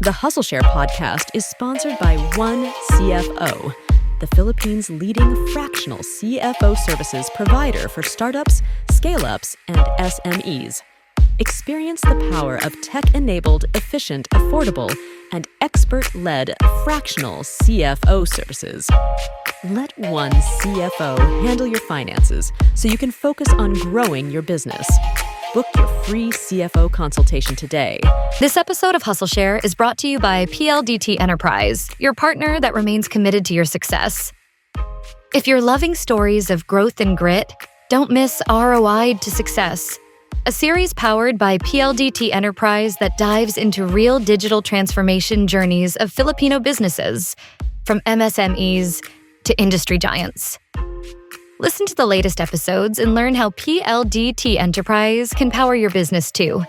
The Hustleshare podcast is sponsored by One CFO, the Philippines' leading fractional CFO services provider for startups, scale-ups, and SMEs. Experience the power of tech-enabled, efficient, affordable, and expert-led fractional CFO services. Let One CFO handle your finances so you can focus on growing your business. Book your free CFO consultation today. This episode of Hustleshare is brought to you by PLDT Enterprise, your partner that remains committed to your success. If you're loving stories of growth and grit, don't miss ROI to Success, a series powered by PLDT Enterprise that dives into real digital transformation journeys of Filipino businesses, from MSMEs to industry giants. Listen to the latest episodes and learn how PLDT Enterprise can power your business too.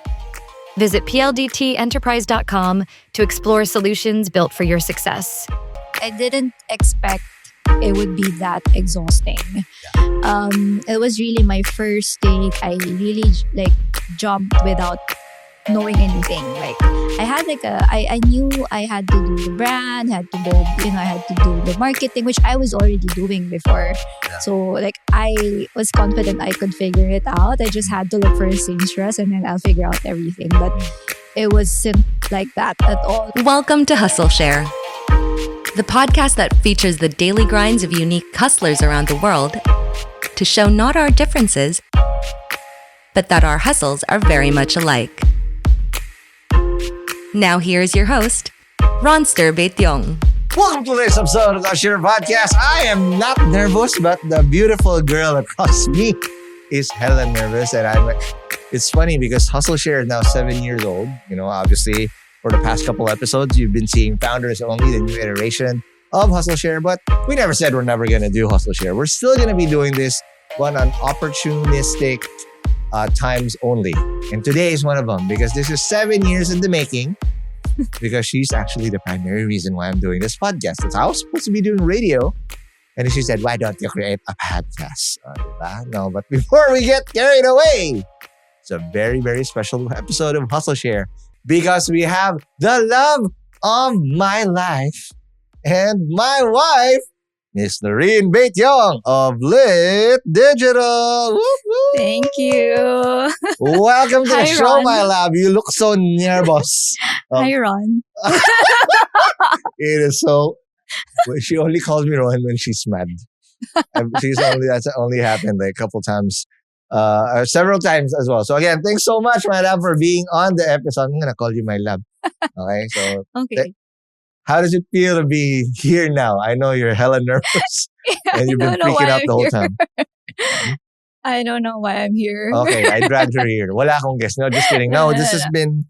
Visit pldtenterprise.com to explore solutions built for your success. I didn't expect it would be that exhausting. It was really my first day. I really jumped without knowing anything. I knew I had to do the brand, had to build, I had to do the marketing, which I was already doing before. Yeah. So I was confident I could figure it out. I just had to look for a seamstress and then I'll figure out everything. But it wasn't like that at all. Welcome to Hustleshare, the podcast that features the daily grinds of unique hustlers around the world to show not our differences, but that our hustles are very much alike. Now here's your host, Noreen Baetiong. Welcome to today's episode of the Hustleshare podcast. I am not nervous, but the beautiful girl across me is hella nervous. And it's funny because Hustleshare is now 7 years old. Obviously, for the past couple episodes, you've been seeing Founders Only, the new iteration of Hustleshare. But we never said we're never going to do Hustleshare. We're still going to be doing this one on opportunistic times only. And today is one of them because this is 7 years in the making. Because she's actually the primary reason why I'm doing this podcast. That's how I was supposed to be doing radio. And she said, why don't you create a podcast? No, but before we get carried away, it's a very, very special episode of Hustleshare because we have the love of my life and my wife, Miss Noreen Baetiong of Lit Digital. Woo, woo. Thank you. Welcome to the Hi, show, Ron. my love. You look so nervous. Hi, Ron. It is so. She only calls me Ron when she's mad. That's only happened a couple times, several times as well. So again, thanks so much, my love, for being on the episode. I'm gonna call you my love. Okay, so Okay. how does it feel to be here now? I know you're hella nervous and you've been freaking out the whole time. I don't know why I'm here. Okay, I dragged her here. Wala akong guess. No, just kidding. No, this has been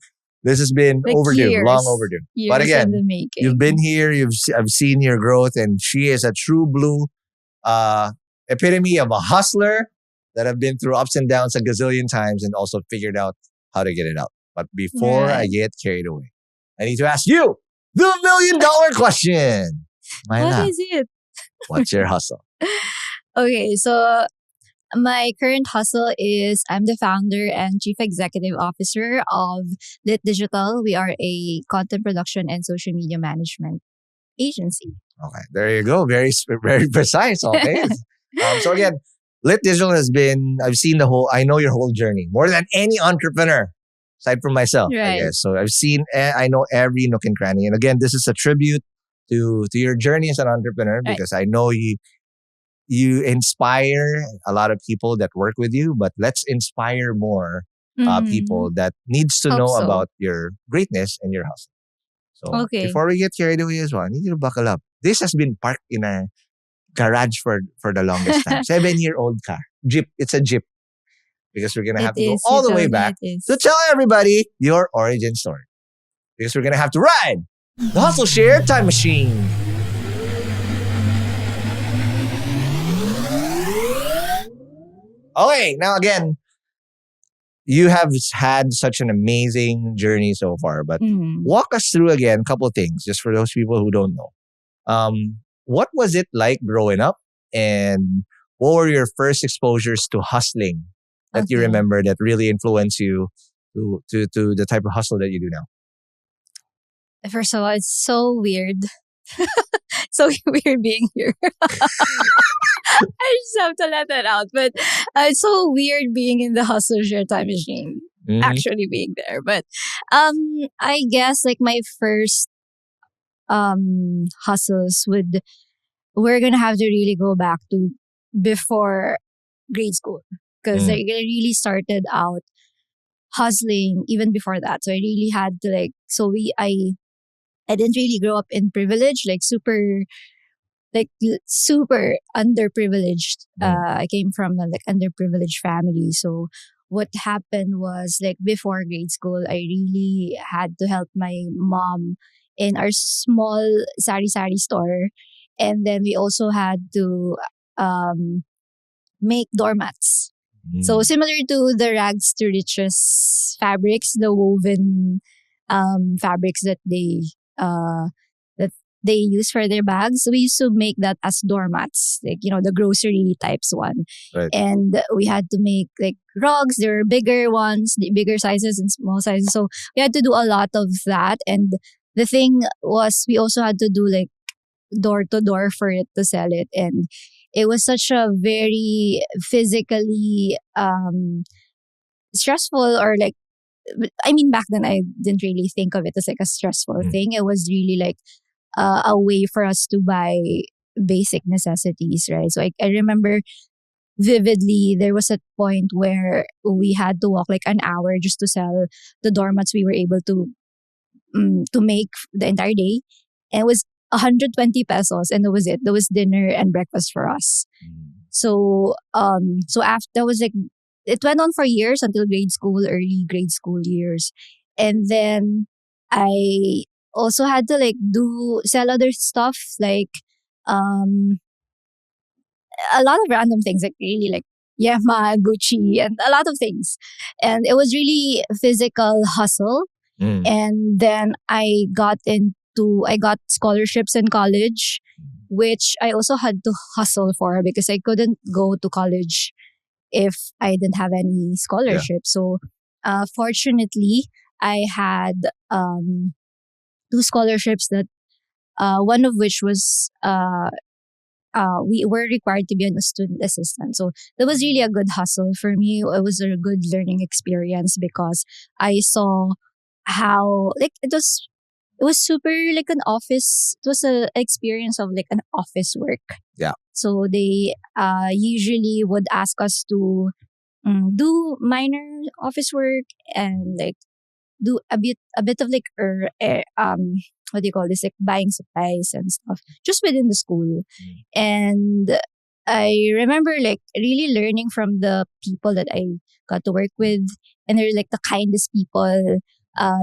overdue, years, long overdue. in But again, the making. you've been here. I've seen your growth, and she is a true blue epitome of a hustler that have been through ups and downs a gazillion times, and also figured out how to get it out. But before I get carried away, I need to ask you the $1 million question. What is it? What's your hustle? Okay, so my current hustle is I'm the founder and chief executive officer of Lit Digital. We are a content production and social media management agency. Okay, there you go. Very, very precise. Okay. So again, Lit Digital has been, I know your whole journey more than any entrepreneur, aside from myself, I Right. guess. So I know every nook and cranny. And again, this is a tribute to your journey as an entrepreneur because I know you inspire a lot of people that work with you, but let's inspire more people that needs to Hope know so. about your greatness and your hustle. So Okay. before we get carried away as well, I need you to buckle up. This has been parked in a garage for the longest time. 7-year-old car. Jeep. It's a Jeep. Because we're going to have to go all the way back to tell everybody your origin story. Because we're going to have to ride the Hustleshare time machine. Okay, now again, you have had such an amazing journey so far, but walk us through again a couple of things, just for those people who don't know. What was it like growing up, and what were your first exposures to hustling that you remember that really influenced you to the type of hustle that you do now? First of all, it's so weird. So weird being here. I just have to let that out. But it's so weird being in the Hustleshare time machine. Mhm. Actually being there. But I guess like my first hustles we're gonna have to really go back to before grade school. Because I really started out hustling even before that. So I really had to I didn't really grow up in privilege, super underprivileged. I came from a underprivileged family. So what happened was like before grade school, I really had to help my mom in our small sari store, and then we also had to um, make doormats. So similar to the rags to riches fabrics, the woven fabrics uh, that they use for their bags, we used to make that as doormats, like the grocery types one. Right. And we had to make like rugs. There were bigger ones, the bigger sizes and small sizes. So we had to do a lot of that. And the thing was, we also had to do like door to door for it to sell it, and it was such a very physically stressful, or like, I mean, back then I didn't really think of it as like a stressful thing. It was really like a way for us to buy basic necessities, right? So I remember vividly there was a point where we had to walk like an hour just to sell the doormats we were able to make the entire day, and it was 120 pesos, and that was it. That was dinner and breakfast for us. So after that was like, it went on for years until grade school, early grade school years, and then I also had to like sell other stuff, like um a lot of random things, like really like Yema, Gucci, and a lot of things, and it was really physical hustle. And then I got scholarships in college, which I also had to hustle for because I couldn't go to college if I didn't have any scholarship. So fortunately, I had two scholarships that one of which was we were required to be a student assistant. So that was really a good hustle for me. It was a good learning experience because I saw how like it was super like an office. It was a experience of like an office work. Yeah. So they usually would ask us to do minor office work and like do a bit of like what do you call this, like buying supplies and stuff just within the school. And I remember like really learning from the people that I got to work with, and they're like the kindest people.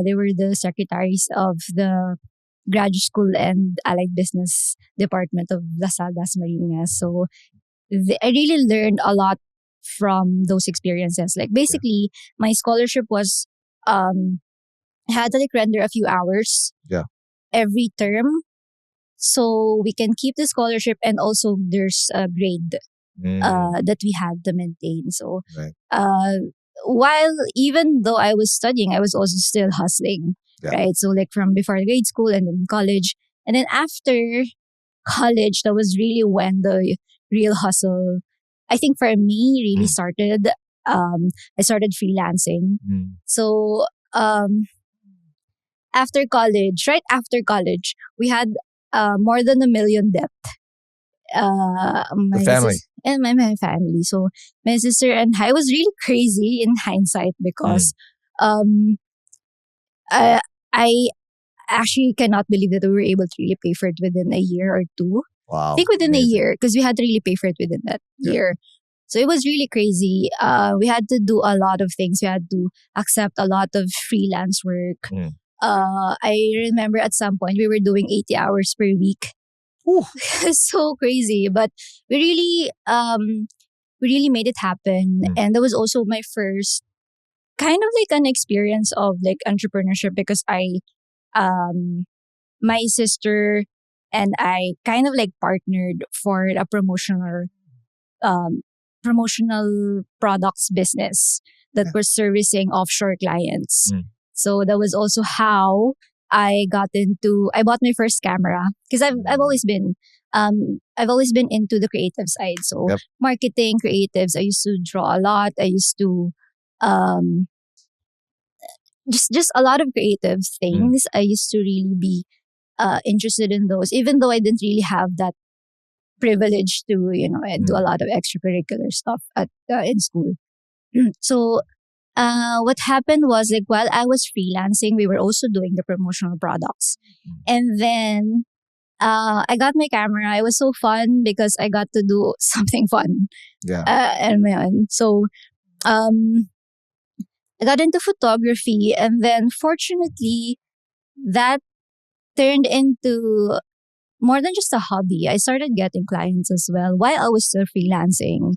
They were the secretaries of the graduate school and allied business department of LaSalle Dasmariñas. So I really learned a lot from those experiences. Like basically, my scholarship was I had to like render a few hours every term, so we can keep the scholarship, and also there's a grade that we had to maintain. So while even though I was studying, I was also still hustling, right? So like from before grade school and then college, and then after college, that was really when the real hustle, I think for me, really started. I started freelancing. So right after college, we had more than 1 million debt. The family. And my family. So my sister and I was really crazy in hindsight because I actually cannot believe that we were able to really pay for it within a year or two. Wow. I think within Amazing. a year, because we had to really pay for it within that year. So it was really crazy. We had to do a lot of things. We had to accept a lot of freelance work. I remember at some point we were doing 80 hours per week. So crazy, but we really made it happen. And that was also my first kind of like an experience of like entrepreneurship, because my sister and I kind of like partnered for a promotional products business that was servicing offshore clients. So that was also how I bought my first camera because I've always been into the creative side. So Yep. marketing, creatives. I used to draw a lot. I used to um just a lot of creative things. I used to really be interested in those, even though I didn't really have that privilege to do a lot of extracurricular stuff at in school. So what happened was, like, while I was freelancing, we were also doing the promotional products, and then I got my camera. It was so fun because I got to do something fun. Yeah. And my own. So I got into photography, and then fortunately, that turned into more than just a hobby. I started getting clients as well while I was still freelancing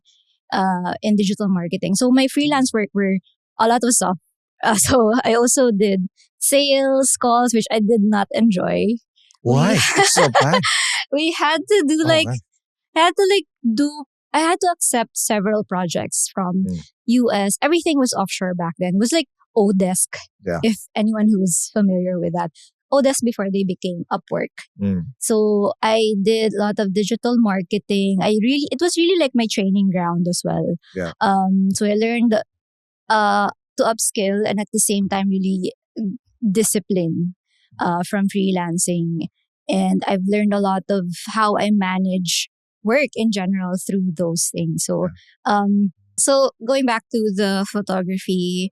in digital marketing. So my freelance work were a lot of stuff. So I also did sales calls, which I did not enjoy. Why? It's so bad. We had to do Oh, like man. I had to like do I had to accept several projects from US. Everything was offshore back then. It was like Odesk, Yeah. if anyone who's familiar with that. Odesk before they became Upwork. So I did a lot of digital marketing. It was really like my training ground as well. Yeah. So I learned to upskill and at the same time really discipline from freelancing. And I've learned a lot of how I manage work in general through those things. So, so going back to the photography,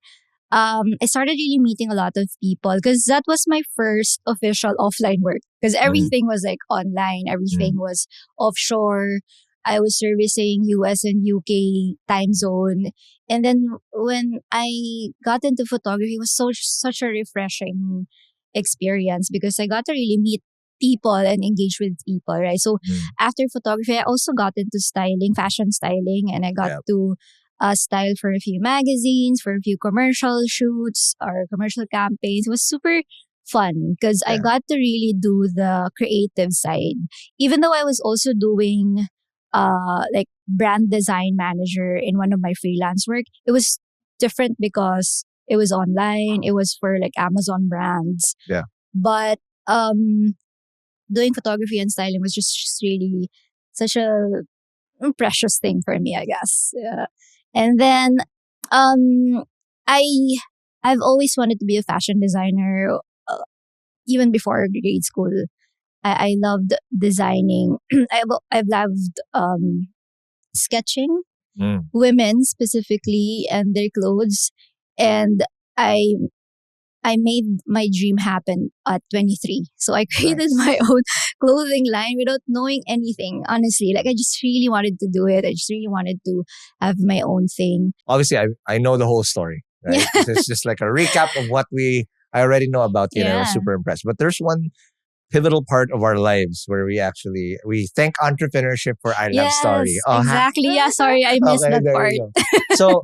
I started really meeting a lot of people because that was my first official offline work because everything was like online, everything was offshore. I was servicing US and UK time zone. And then when I got into photography, it was such a refreshing experience because I got to really meet people and engage with people, right? So after photography, I also got into styling, fashion styling, and I got to style for a few magazines, for a few commercial shoots or commercial campaigns. It was super fun because I got to really do the creative side. Even though I was also doing like brand design manager in one of my freelance work, it was different because it was online. It was for like Amazon brands. Yeah. But doing photography and styling was just really such a precious thing for me, I guess. And then I I've always wanted to be a fashion designer. Even before grade school, I loved designing. I've loved sketching women specifically and their clothes, and I I made my dream happen at 23. So I created my own clothing line without knowing anything, honestly. Like, I just really wanted to do it. I just really wanted to have my own thing. Obviously, I know the whole story, right? Yeah. It's just like a recap of what I already know about you, and I was Yeah. super impressed. But there's one pivotal part of our lives where we thank entrepreneurship for our love story. Oh, exactly. Yeah, sorry, I missed Okay, that there part. you go. So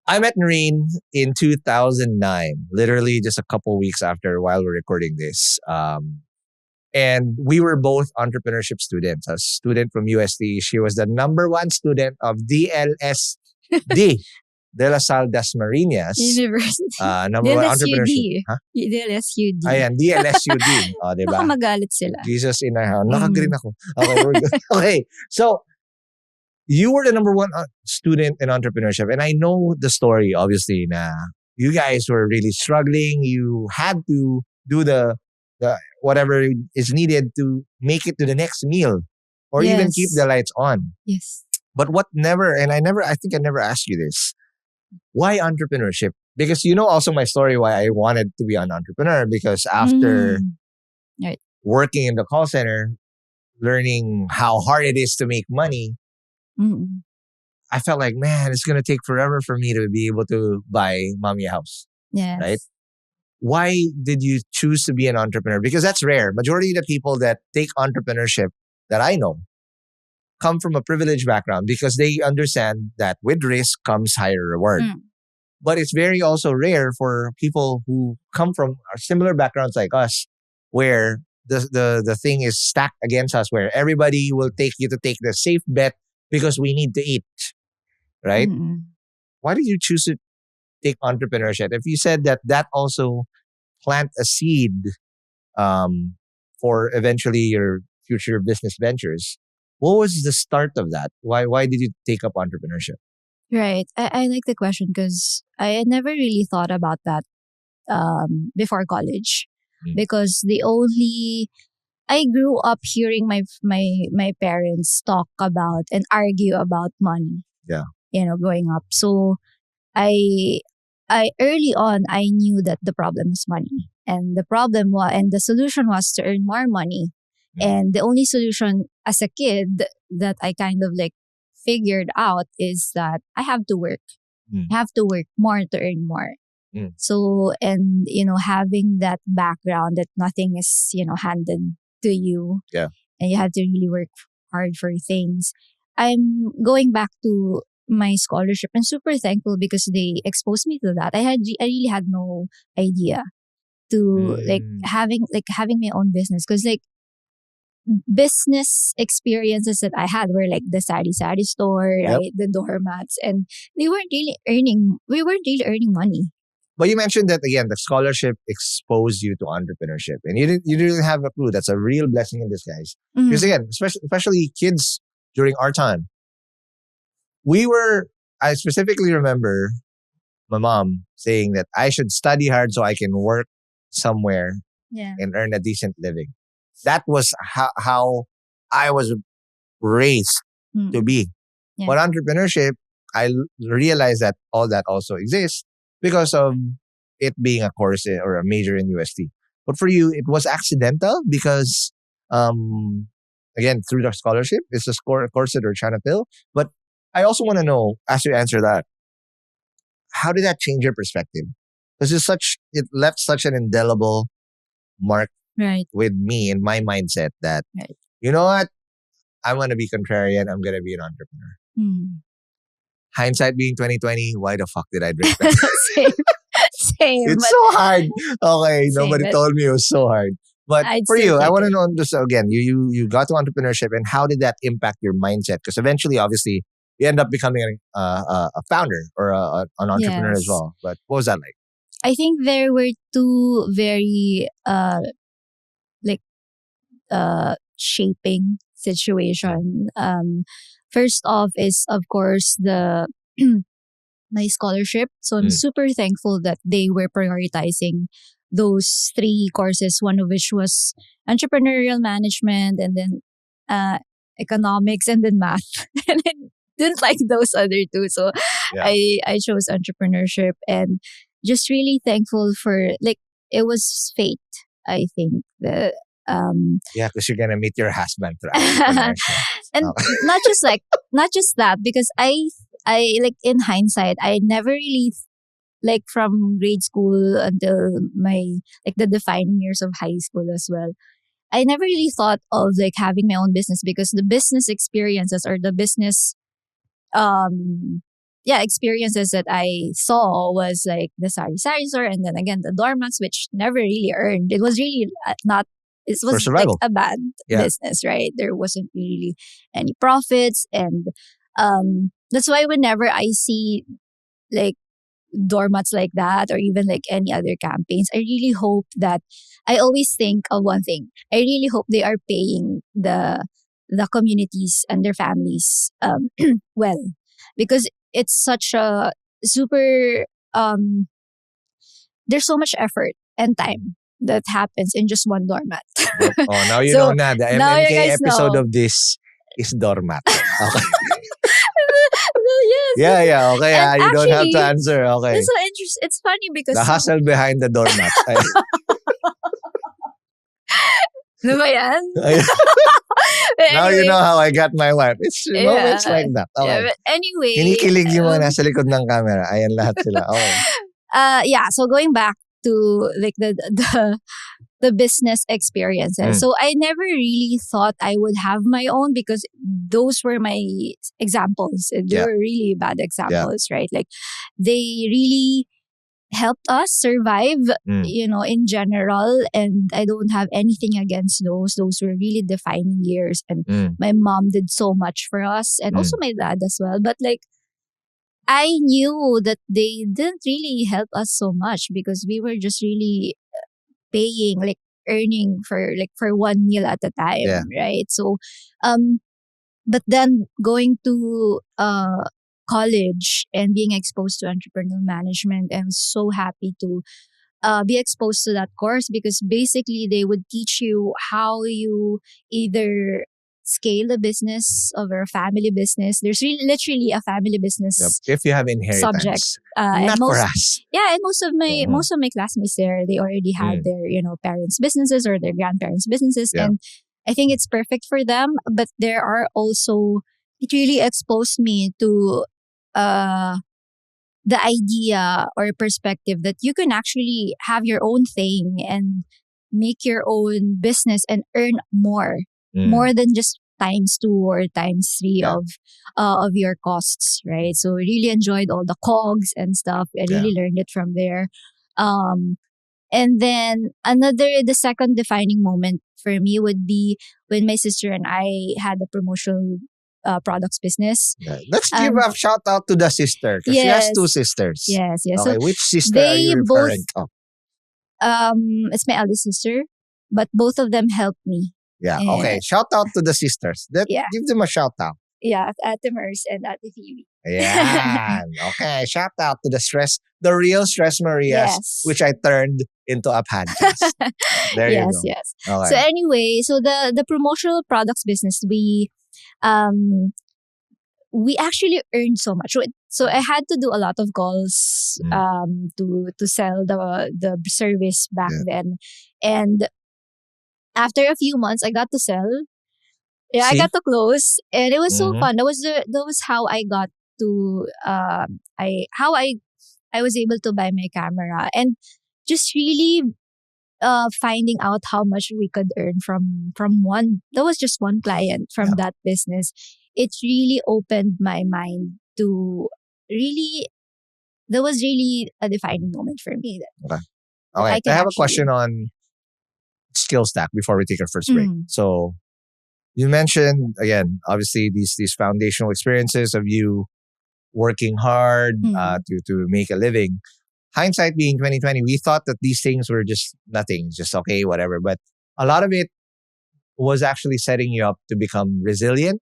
I met Noreen in 2009, literally just a couple weeks after while we're recording this. And we were both entrepreneurship students. A student from UST. She was the number one student of DLSD, De La Salle Dasmariñas. University. Number one entrepreneurship. DLSUD. Huh? DLSUD. Ayan, DLSUD. O, diba? Baka magalit sila. Jesus in our house. Nakagreen ako. Okay, we're good. Okay, so you were the number one student in entrepreneurship. And I know the story, obviously, na you guys were really struggling. You had to do the whatever is needed to make it to the next meal or even keep the lights on. Yes. But I think I never asked you this. Why entrepreneurship? Because you know also my story why I wanted to be an entrepreneur, because after Right. working in the call center, learning how hard it is to make money, I felt like, man, it's going to take forever for me to be able to buy mommy a house. Yes. Right? Why did you choose to be an entrepreneur? Because that's rare. Majority of the people that take entrepreneurship that I know come from a privileged background because they understand that with risk comes higher reward. But it's very also rare for people who come from similar backgrounds like us, where the thing is stacked against us, where everybody will take you to take the safe bet because we need to eat, right? Why did you choose to take entrepreneurship? If you said that also plant a seed um, for eventually your future business ventures. What was the start of that? Why did you take up entrepreneurship? Right. I like the question because I had never really thought about that before college. Mm. Because I grew up hearing my parents talk about and argue about money. Yeah. Growing up. So I I early on I knew that the problem was money. And the solution was to earn more money. Mm. And the only solution as a kid that I kind of like figured out is that I have to work. Mm. I have to work more to earn more. Mm. So, and having that background that nothing is, handed to you. Yeah. And you have to really work hard for things. I'm going back to my scholarship and super thankful because they exposed me to that. I really had no idea to Mm. having my own business, because like business experiences that I had were like the sari store, Yep. right? The doormats, and we weren't really earning money. But you mentioned that again, the scholarship exposed you to entrepreneurship, and you didn't have a clue. That's a real blessing in disguise. Mhm. Because again, especially kids during our time, I specifically remember my mom saying that I should study hard so I can work somewhere Yeah. and earn a decent living. That was how I was raised Mm. to be. Yeah. But entrepreneurship, realized that all that also exists because of it being a course or a major in UST. But for you, it was accidental because, again, through the scholarship, it's a course that we're trying to fill. But I also want to know, as you answer that, how did that change your perspective? Because it left such an indelible mark Right. with me in my mindset that, Right. you know what? I'm going to be contrarian. I'm going to be an entrepreneur. Mm. Hindsight being 2020, why the fuck did I drink that? Same. It's but so hard. Okay, Same, nobody but told me it was so hard. But I'd for still you, I take want to it. know just again, you got to entrepreneurship, and how did that impact your mindset? Because eventually, obviously, you end up becoming a founder or an entrepreneur as Yes. well. But what was that like? I think there were two very shaping situation. First off is of course the my scholarship. So I'm Mm. super thankful that they were prioritizing those three courses, one of which was entrepreneurial management, and then economics, and then math. And I didn't like those other two. So Yeah. I chose entrepreneurship, and just really thankful for like it was fate, I think. Yeah, because you're gonna meet your husband through entrepreneurship. And Okay. not just that, because I like in hindsight I never really like from grade school until my like the defining years of high school as well, I never really thought of like having my own business, because the business experiences or the business experiences that I saw was like the sari store, and then again the doormats, which never really earned. It was really not. It For was like survival. a bad Yeah. business, right? There wasn't really any profits, and that's why whenever I see like doormats like that, or even like any other campaigns, I really hope that I always think of one thing. I really hope they are paying the communities and their families well, because it's such a super there's so much effort and time that happens in just one doormat. Oh, now you So, know na. The now you MMK guys episode know. of this is doormat. Okay. Yes. Yeah. Okay. And You don't have to actually, answer. Okay. it's so interesting. It's funny because The hustle behind the doormat. Ano ba yan? But Now you anyway, know how I got my wife. It's moments like that. yeah, Okay. but anyway, Kinikilig yung mga nasa likod ng camera. Ayan lahat sila. Okay. so going back to like the business experiences. Mm. So I never really thought I would have my own, because those were my examples. They Yeah. were really bad examples, right? Like they really helped us survive, Mm. in general. And I don't have anything against those. Those were really defining years. And Mm. my mom did so much for us, and also my dad as well. But like, I knew that they didn't really help us so much, because we were just really paying, like earning for one meal at a time, Yeah. right? So, but then going to college and being exposed to entrepreneurial management, I'm so happy to be exposed to that course, because basically they would teach you how you either scale a business or a family business. There's literally a family business If you have subject, inheritance, and not for most us. yeah, and most of my classmates there, they already had Mm. their parents' businesses or their grandparents' businesses, Yeah. and I think it's perfect for them. But there are also, it really exposed me to uh the idea or perspective that you can actually have your own thing and make your own business and earn more than just times 2 or times 3 Yeah. of your costs, right? So I really enjoyed all the cogs and stuff. I really learned it from there. And then the second defining moment for me would be when my sister and I had a promotional products business. Yeah. Let's give a shout out to the sister, because she has Yes. 2 sisters. Yes. Okay, So which sister are they you referring to? it's my eldest sister, but both of them helped me. Yeah. And- Okay. Shout out to the sisters. Yeah. Give them a shout out. Yeah, Ate Mers and Ate Phoebe. Yeah. Okay. Shout out to the real Stress Marias, Yes. which I turned into a podcast. There you Yes, go. yes. Okay. So anyway, so the promotional products business, we actually earned so much. So I had to do a lot of calls to sell the service back then. And after a few months I got to sell. Yeah, I See? got to close, and it was so Mhm. fun. That was how I got to I was able to buy my camera, and just really finding out how much we could earn from one, that was just one client from that business. It really opened my mind to really, that was really a defining moment for me. Okay. I I can have a actually- question on skill stack before we take our first break. Mm. So you mentioned, again, obviously these foundational experiences of you working hard to make a living. Hindsight being 2020, we thought that these things were just nothing, just okay, whatever. But a lot of it was actually setting you up to become resilient.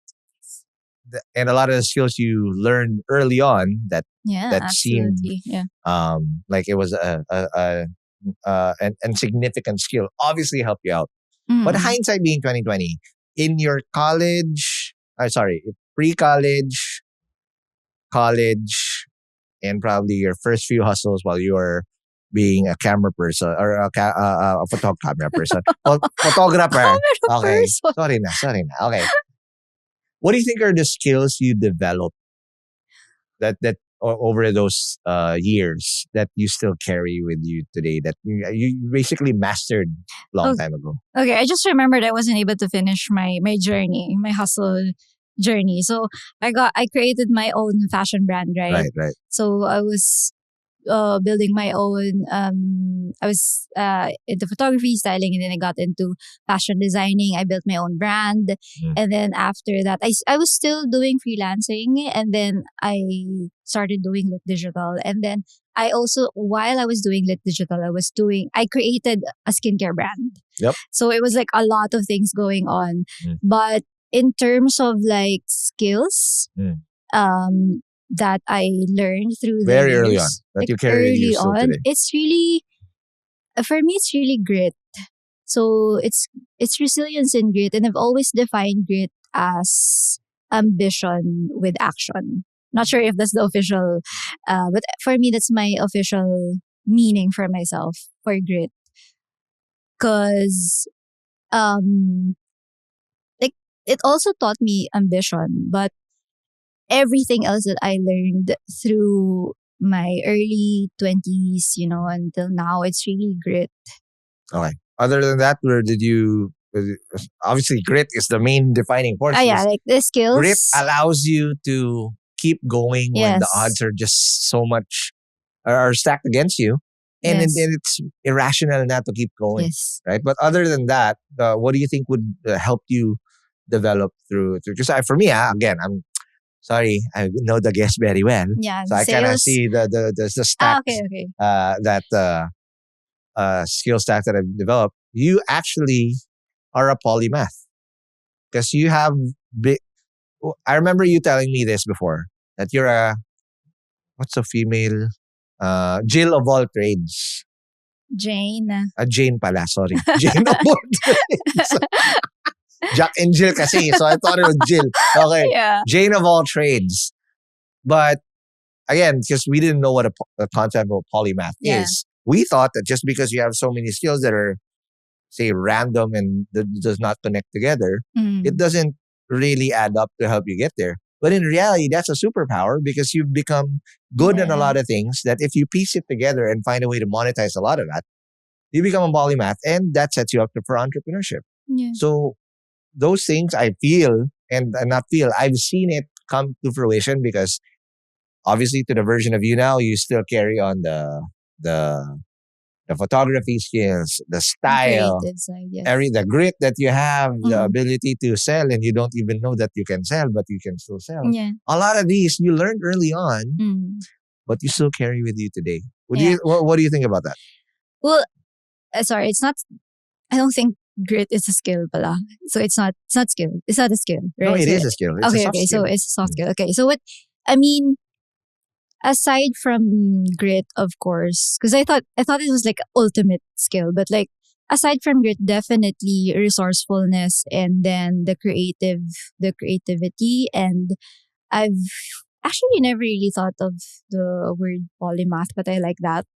And a lot of the skills you learned early on that seemed absolutely. Yeah. like it was an insignificant skill obviously helped you out. But hindsight being 2020, in your pre-college, college, and probably your first few hustles while you were being a camera person or a camera person, photographer. Okay, person. sorry na. Okay, what do you think are the skills you developed that over those years that you still carry with you today, that you basically mastered long time ago? Okay, I just remembered I wasn't able to finish my journey, my hustle journey. So I created my own fashion brand, right? Right. So I was building my own. I was into photography, styling, and then I got into fashion designing. I built my own brand, and then after that, I was still doing freelancing, and then I started doing Lit Digital, and then I also, while I was doing Lit Digital, I created a skincare brand. Yep. So it was like a lot of things going on, but in terms of like skills, that I learned through the Very years, early on, that you carry with you still today. it's really, for me, it's really grit. So it's resilience and grit, and I've always defined grit as ambition with action. Not sure if that's the official, but for me, that's my official meaning for myself for grit. Because, like, it also taught me ambition, but everything else that I learned through my early 20s, until now, it's really grit. Okay. Other than that, where did you? Obviously, grit is the main defining force. Like the skills. Grit allows you to keep going when the Yes. odds are just so much are stacked against you, and Yes. then it's irrational not to keep going, Yes. right? But other than that, what do you think would help you develop through? Because for me, again, I'm sorry, I know the guest very well, Yeah. so I kind of sales. see the stacks Okay. that skill stack that I've developed. you actually are a polymath because you have I remember you telling me this before that you're what's a female Jill of all trades. Jane. Jane pala, sorry. Jane of all trades. Jack and Jill kasi, so I thought it was Jill. Okay. Yeah. Jane of all trades. But again, because we didn't know what a concept of polymath is, we thought that just because you have so many skills that are, say, random and that does not connect together, it doesn't really add up to help you get there. But in reality, that's a superpower because you've become good in a lot of things that if you piece it together and find a way to monetize a lot of that, you become a polymath and that sets you up for entrepreneurship. Yeah. So those things I feel and not feel, I've seen it come to fruition because obviously to the version of you now, you still carry on the photography skills, the style, creative side, yes. the grit that you have, the ability to sell, and you don't even know that you can sell, but you can still sell. Yeah. A lot of these you learned early on, but you still carry with you today. What do you think about that? Well, sorry, it's not. I don't think grit is a skill, pala. So it's not skill. It's not a skill, right? No, it is a skill. It's a soft skill. So it's a soft skill. Okay, so what? I mean, aside from grit, of course, because I thought it was like ultimate skill, but like aside from grit, definitely resourcefulness and then the creativity. And I've actually never really thought of the word polymath, but I like that.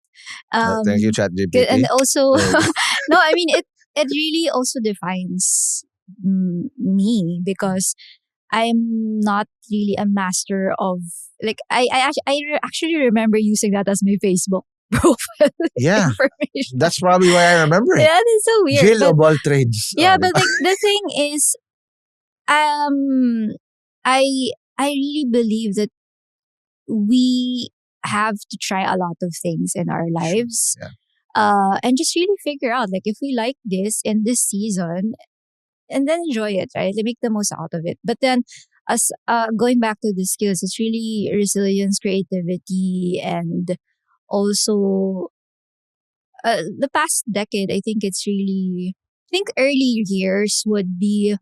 Thank you, ChatGPT. And also, no, I mean it really also defines me because I'm not really a master of like I actually remember using that as my Facebook profile information. That's probably why I remember it. Yeah, that's so weird. Jill of all trades. Yeah, but like the thing is, I really believe that we have to try a lot of things in our lives. Yeah. And just really figure out like if we like this in this season and then enjoy it, right? Like, make the most out of it. But then as going back to the skills, it's really resilience, creativity, and also the past decade, I think it's really, I think early years would be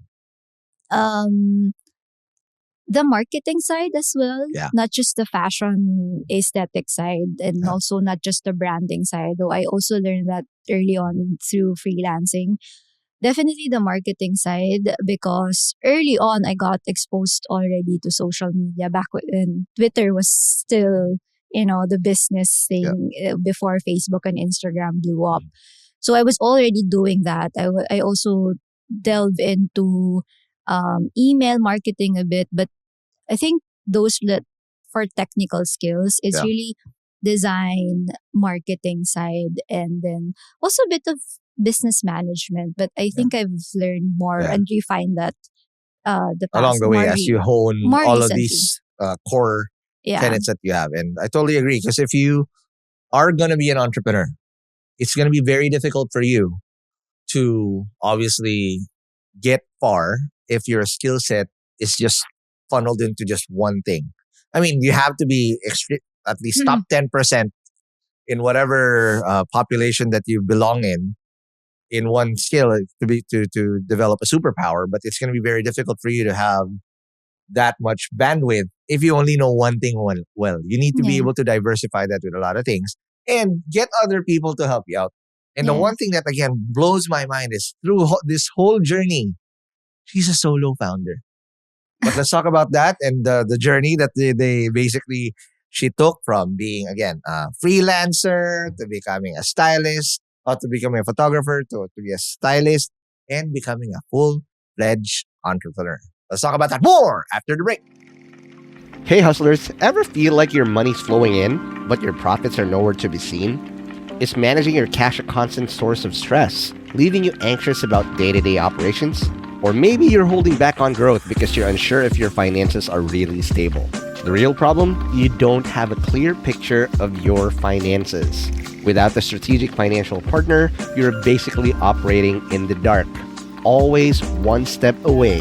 the marketing side as well, not just the fashion aesthetic side and also not just the branding side, though I also learned that early on through freelancing. Definitely the marketing side, because early on I got exposed already to social media back when Twitter was still, the business thing before Facebook and Instagram blew up. So I was already doing that. I also delved into email marketing a bit, but I think those that for technical skills, it's really design, marketing side, and then also a bit of business management. But I think I've learned more and refined that the past along the way as you hone all recently. Of these core tenets that you have. And I totally agree, because if you are going to be an entrepreneur, it's going to be very difficult for you to obviously get far if your skill set is just funneled into just one thing. I mean, you have to be at least top 10% in whatever population that you belong in one skill to develop a superpower. But it's going to be very difficult for you to have that much bandwidth if you only know one thing well. You need to be able to diversify that with a lot of things and get other people to help you out. And the one thing that, again, blows my mind is through this whole journey, she's a solo founder. But let's talk about that and the journey that they basically, she took from being, again, a freelancer to becoming a stylist, or to becoming a photographer, to be a stylist, and becoming a full-fledged entrepreneur. Let's talk about that more after the break. Hey hustlers, ever feel like your money's flowing in, but your profits are nowhere to be seen? Is managing your cash a constant source of stress, leaving you anxious about day-to-day operations? Or maybe you're holding back on growth because you're unsure if your finances are really stable. The real problem? You don't have a clear picture of your finances. Without a strategic financial partner, you're basically operating in the dark, always one step away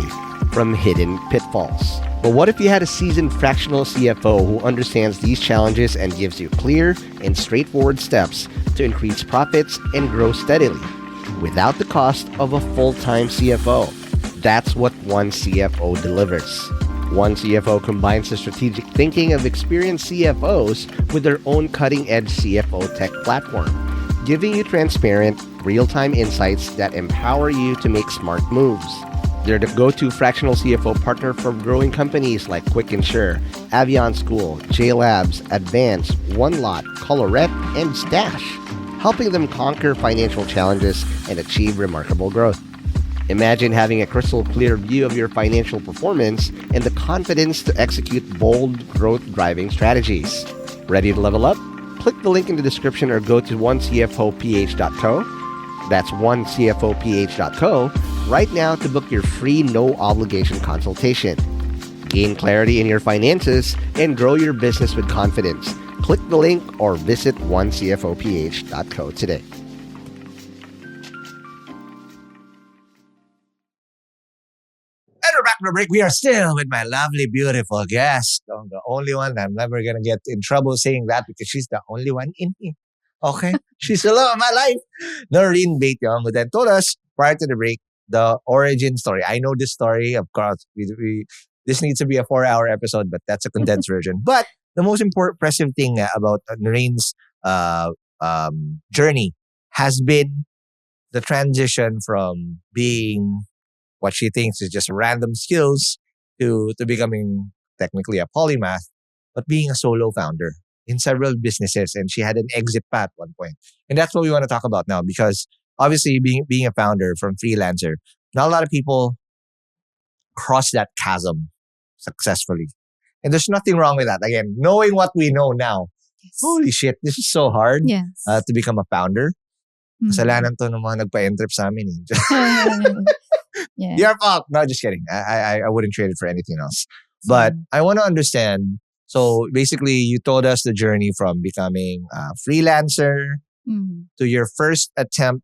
from hidden pitfalls. But what if you had a seasoned fractional CFO who understands these challenges and gives you clear and straightforward steps to increase profits and grow steadily? without the cost of a full-time CFO. That's what One CFO delivers. One CFO combines the strategic thinking of experienced CFOs with their own cutting-edge CFO tech platform, giving you transparent, real-time insights that empower you to make smart moves. They're the go-to fractional CFO partner for growing companies like Quick Insure, Avion School, J Labs, Advance, One Lot, Colorette, and Stash, helping them conquer financial challenges and achieve remarkable growth. Imagine having a crystal clear view of your financial performance and the confidence to execute bold, growth-driving strategies. Ready to level up? Click the link in the description or go to onecfoph.co. That's onecfoph.co right now to book your free no-obligation consultation. Gain clarity in your finances and grow your business with confidence. Click the link or visit onecfoph.co today. And we're back from the break. We are still with my lovely, beautiful guest. The only one. I'm never going to get in trouble saying that because she's the only one in here. Okay? She's the love of my life. Noreen Baetiong, who then told us prior to the break the origin story. I know this story. Of course, this needs to be a 4-hour episode, but that's a condensed version. But the most impressive thing about Noreen's journey has been the transition from being what she thinks is just random skills to becoming technically a polymath, but being a solo founder in several businesses. And she had an exit path at one point. And that's what we want to talk about now, because obviously being a founder from freelancer, not a lot of people cross that chasm successfully. And there's nothing wrong with that. Again, knowing what we know now, holy shit, this is so hard Yes. to become a founder. Kasalanan to ng mga nagpa-entrep sa amin. Eh. Yeah. Your fault. No, just kidding. I wouldn't trade it for anything else. But I want to understand. So basically, you told us the journey from becoming a freelancer to your first attempt,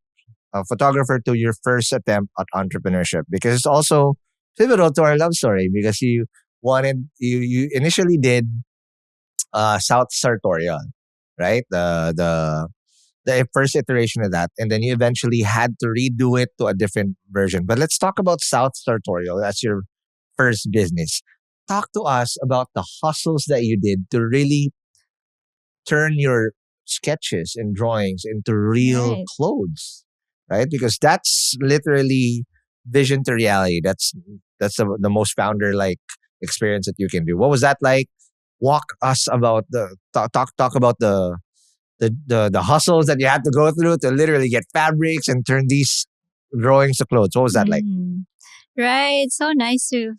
a photographer, to your first attempt at entrepreneurship. Because it's also pivotal to our love story. Because you initially did South Sartorial, right? The first iteration of that, and then you eventually had to redo it to a different version. But let's talk about South Sartorial. That's your first business. Talk to us about the hustles that you did to really turn your sketches and drawings into real clothes, right? Because that's literally vision to reality. That's the most founder-like experience that you can do. What was that like? Walk us about talk about the hustles that you had to go through to literally get fabrics and turn these drawings to clothes. What was that like? Right. So nice to,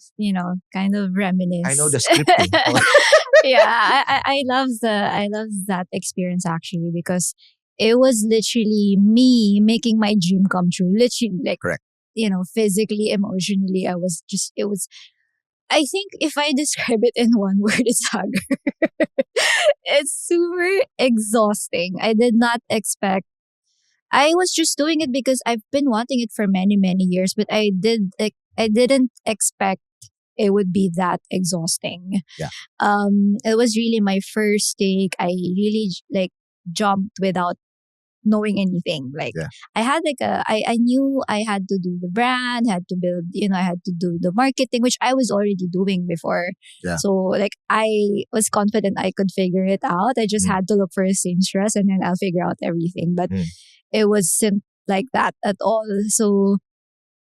kind of reminisce. I know the scripting. Yeah, I love that experience actually, because it was literally me making my dream come true. Literally, like, correct. Physically, emotionally, I think if I describe it in one word, it's hunger. It's super exhausting. I did not expect. I was just doing it because I've been wanting it for many, many years, but I didn't expect it would be that exhausting. Yeah. It was really my first take. I really jumped without knowing anything. I had I knew I had to do the brand, had to build, I had to do the marketing, which I was already doing before. Yeah. So I was confident I could figure it out. I just had to look for a seamstress and then I'll figure out everything. But it wasn't like that at all. So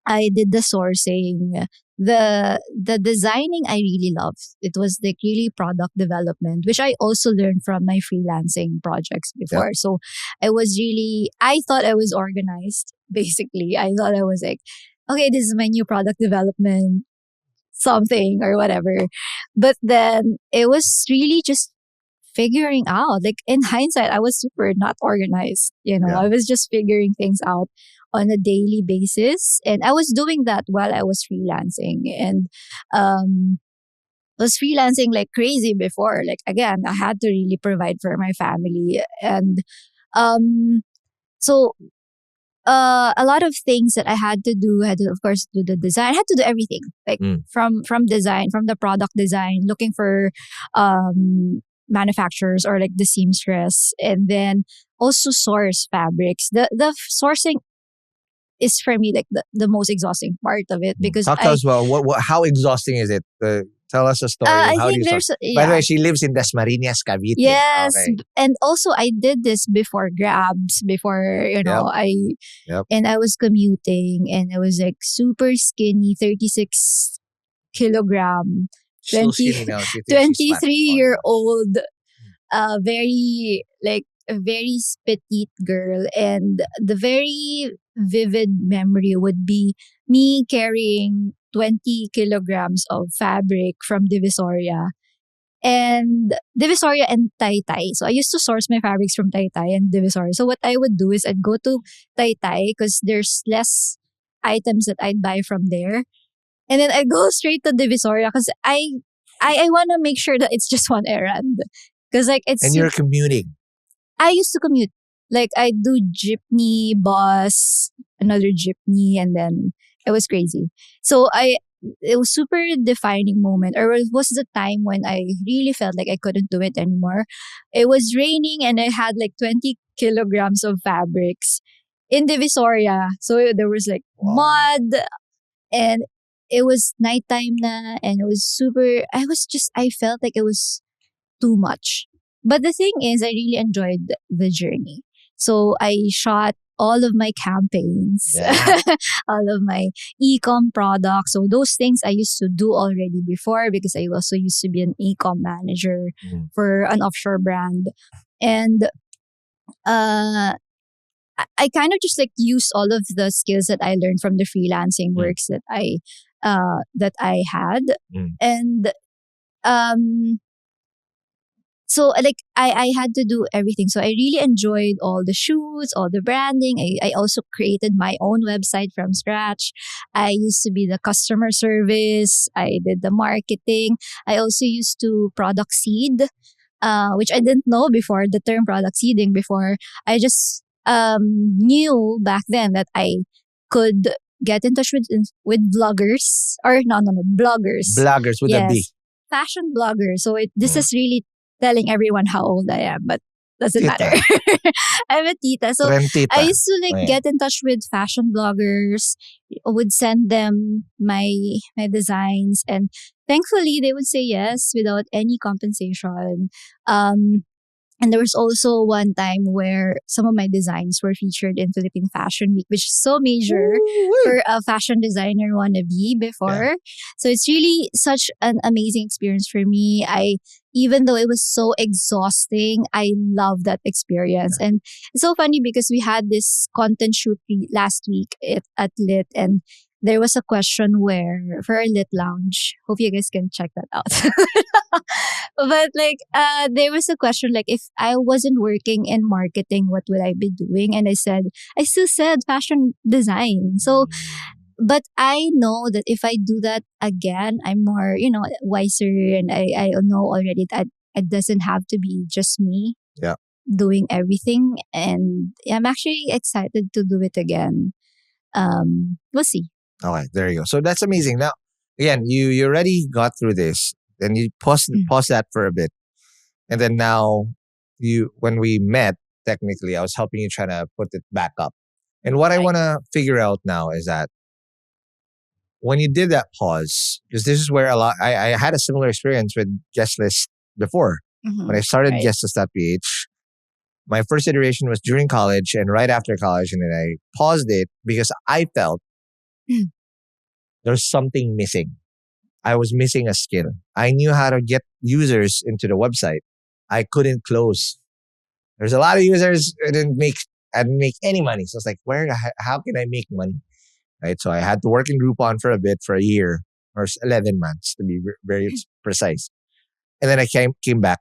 I did the sourcing. The designing I really loved. It was really product development, which I also learned from my freelancing projects before. Yeah. So I thought I was organized, basically. I thought I was like, okay, this is my new product development something or whatever. But then it was really just figuring out. In hindsight, I was super not organized. I was just figuring things out on a daily basis. And I was doing that while I was freelancing. And was freelancing like crazy before. Again, I had to really provide for my family. And so a lot of things that I had to do. I had to, of course, do the design. I had to do everything. From design, from the product design, looking for manufacturers or the seamstress, and then also source fabrics. The sourcing is for me like the most exhausting part of it, because Talk to us about how exhausting is it? Tell us a story. I How do think you there's By the yeah. way, she lives in Dasmariñas, Cavite. Yes, Okay. and also I did this before Grabs, before Yep. Yep. and I was commuting, and I was like super skinny, 36 kilogram, She's so 20, skinny now. She thinks she's fat. 23-year-old, very like a very petite girl, and the very vivid memory would be me carrying 20 kilograms of fabric from Divisoria and Taytay. So I used to source my fabrics from Taytay and Divisoria. So what I would do is I'd go to Taytay because there's less items that I'd buy from there. And then I go straight to Divisoria because I want to make sure that it's just one errand. Because like it's And you're commuting. I used to commute. Like I do jeepney, bus, another jeepney, and then it was crazy. So it was super defining moment, or it was the time when I really felt like I couldn't do it anymore. It was raining and I had like 20 kilograms of fabrics in Divisoria. So there was like mud, and it was nighttime na, and it was super, I felt like it was too much. But the thing is, I really enjoyed the journey. So I shot all of my campaigns, Yeah. all of my e-com products. So those things I used to do already before, because I also used to be an e-com manager for an offshore brand. And I kind of just like used all of the skills that I learned from the freelancing works that I had. And so like I had to do everything. So I really enjoyed all the shoots, all the branding. I also created my own website from scratch. I used to be the customer service. I did the marketing. I also used to product seed, which I didn't know before, the term product seeding before. I just knew back then that I could get in touch with bloggers, or no, bloggers. Bloggers with a B. Fashion bloggers. So this is really telling everyone how old I am, but doesn't Tita. matter. I'm a tita. So Trentita. I used to like Oh, yeah. get in touch with fashion bloggers, would send them my designs, and thankfully they would say yes without any compensation. And there was also one time where some of my designs were featured in Philippine Fashion Week, which is so major for a fashion designer wannabe before. So it's really such an amazing experience for me. Even though it was so exhausting, I love that experience. And it's so funny because we had this content shoot last week at Lit, and there was a question where for our Lit Lounge, hope you guys can check that out. But like there was a question like, if I wasn't working in marketing, what would I be doing? And I still said fashion design. So but I know that if I do that again, I'm more, wiser, and I know already that it doesn't have to be just me doing everything. And I'm actually excited to do it again. We'll see. Okay, there you go. So that's amazing. Now, again, you already got through this. Then you pause that for a bit. And then now, when we met, technically, I was helping you try to put it back up. And what I want to figure out now is that when you did that pause, because this is where I had a similar experience with guest list before. When I started guestlist.ph, my first iteration was during college and right after college, and then I paused it because I felt there's something missing. I was missing a skill. I knew how to get users into the website. I couldn't close. There's a lot of users. I didn't make any money. So it's like, how can I make money? Right. So I had to work in Groupon for a bit, for a year or 11 months to be very precise. And then I came back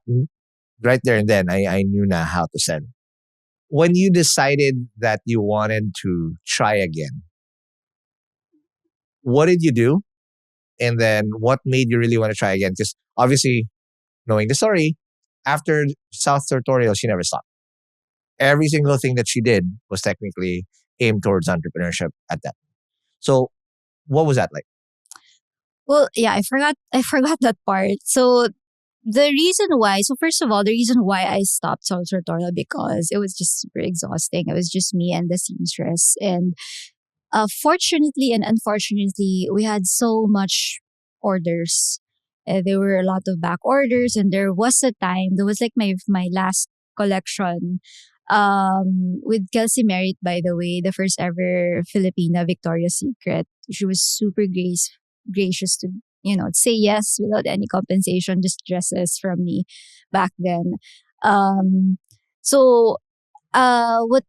right there and then I knew now how to sell. When you decided that you wanted to try again, what did you do? And then what made you really want to try again? Because obviously, knowing the story, after South Tutorial, she never stopped. Every single thing that she did was technically aimed towards entrepreneurship at that. So what was that like? Well, yeah, I forgot that part. So the reason why, first of all, the reason why I stopped South Tutorial, because it was just super exhausting. It was just me and the seamstress. And Fortunately and unfortunately, we had so much orders. There were a lot of back orders, and there was a time, there was like my last collection with Kelsey Merritt, by the way, the first ever Filipina Victoria's Secret. She was super gracious to, say yes without any compensation, just dresses from me back then. Um, so, what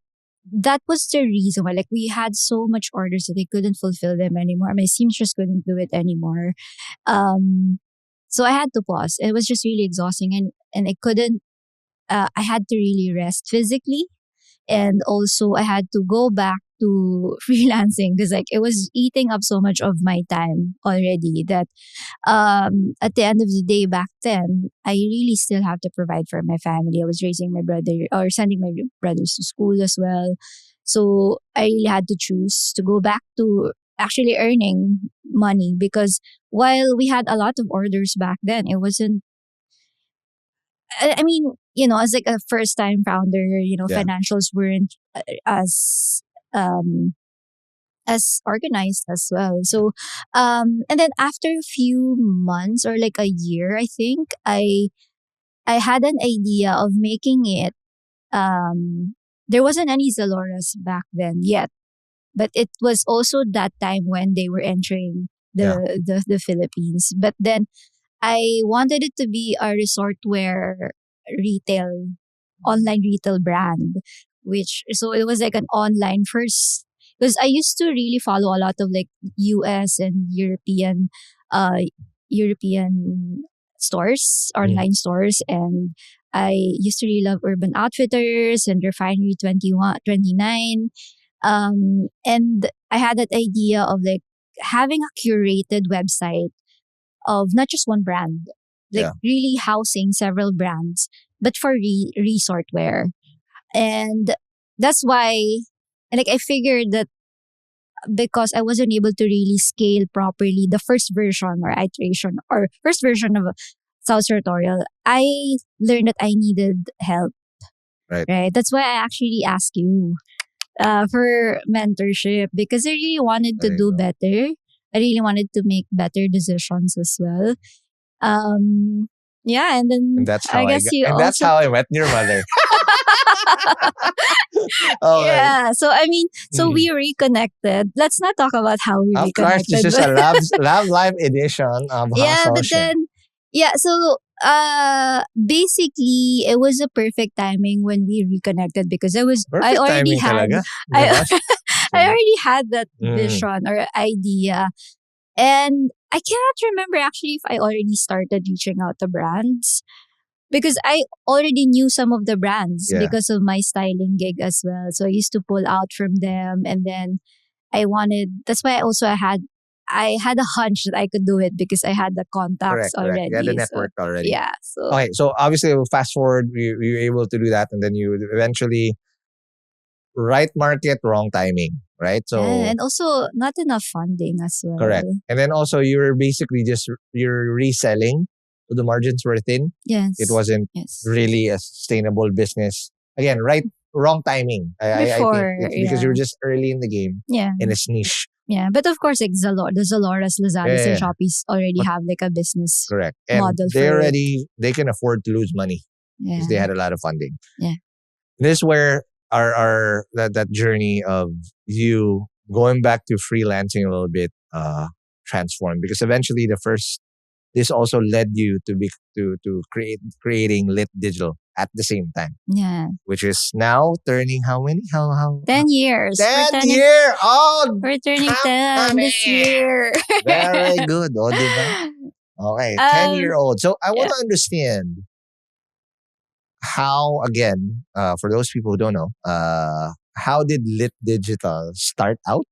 that was the reason why, like, we had so much orders that they couldn't fulfill them anymore. My seamstress couldn't do it anymore. So I had to pause. It was just really exhausting, and I couldn't. I had to really rest physically, and also I had to go back to freelancing because like it was eating up so much of my time already that at the end of the day back then, I really still have to provide for my family. I was raising my brother or sending my brothers to school as well. So I really had to choose to go back to actually earning money because while we had a lot of orders back then, it wasn't, I mean, as like a first time founder, Yeah. financials weren't as, um, as organized as well. So, and then after a few months or like a year, I think I had an idea of making it. There wasn't any Zaloras back then yet, but it was also that time when they were entering the Philippines. But then I wanted it to be a resort wear retail, online retail brand, which so it was like an online first because I used to really follow a lot of like US and uh European stores, online stores, and I used to really love Urban Outfitters and Refinery 29. And I had that idea of like having a curated website of not just one brand, like Yeah. really housing several brands, but for resort wear. And that's why, like, I figured that because I wasn't able to really scale properly the first version or iteration or first version of South Tutorial, I learned that I needed help. Right. That's why I actually asked you for mentorship because I really wanted to There you do go. better. I really wanted to make better decisions as well. Yeah, and then And that's I how I guess got, you and that's also how I met your mother. Okay. yeah. So I mean, so Mhm. we reconnected. Let's not talk about how we Of course, reconnected. this is a love live edition of yeah, but Hustleshare. then yeah. So basically, it was a perfect timing when we reconnected because I Perfect already timing had talaga. I Diba? I already had that Mm. vision or idea. And I cannot remember actually if I already started reaching out to brands because I already knew some of the brands Yeah. because of my styling gig as well. So I used to pull out from them, and then that's why I had a hunch that I could do it because I had the contacts Correct. already. You had the So, network already. yeah. So Okay, so obviously, fast forward, you were able to do that, and then you eventually right market, wrong timing, right? So yeah, and also not enough funding as well. correct, and then also you're basically you're reselling, so the margins were thin. Yes. It wasn't Yes. really a sustainable business. Again, wrong timing. I Before, think it's because you were yeah. just early in the game Yeah. in its niche. Yeah. But of course, like the Zaloras, Lazadas, and Yeah. Shoppees already But- have like a business Correct, and model they for it. already they can afford to lose money Yeah. because they had a lot of funding. Yeah. This is where our that journey of you going back to freelancing a little bit transformed because eventually this also led you to creating Lit Digital at the same time, Yeah. which is now turning how many? How 10 years. 10 year old. We're turning 10 this company. year. Very good. Oh, diba? Okay, 10-year-old. So I want to understand how, again, for those people who don't know, how did Lit Digital start out?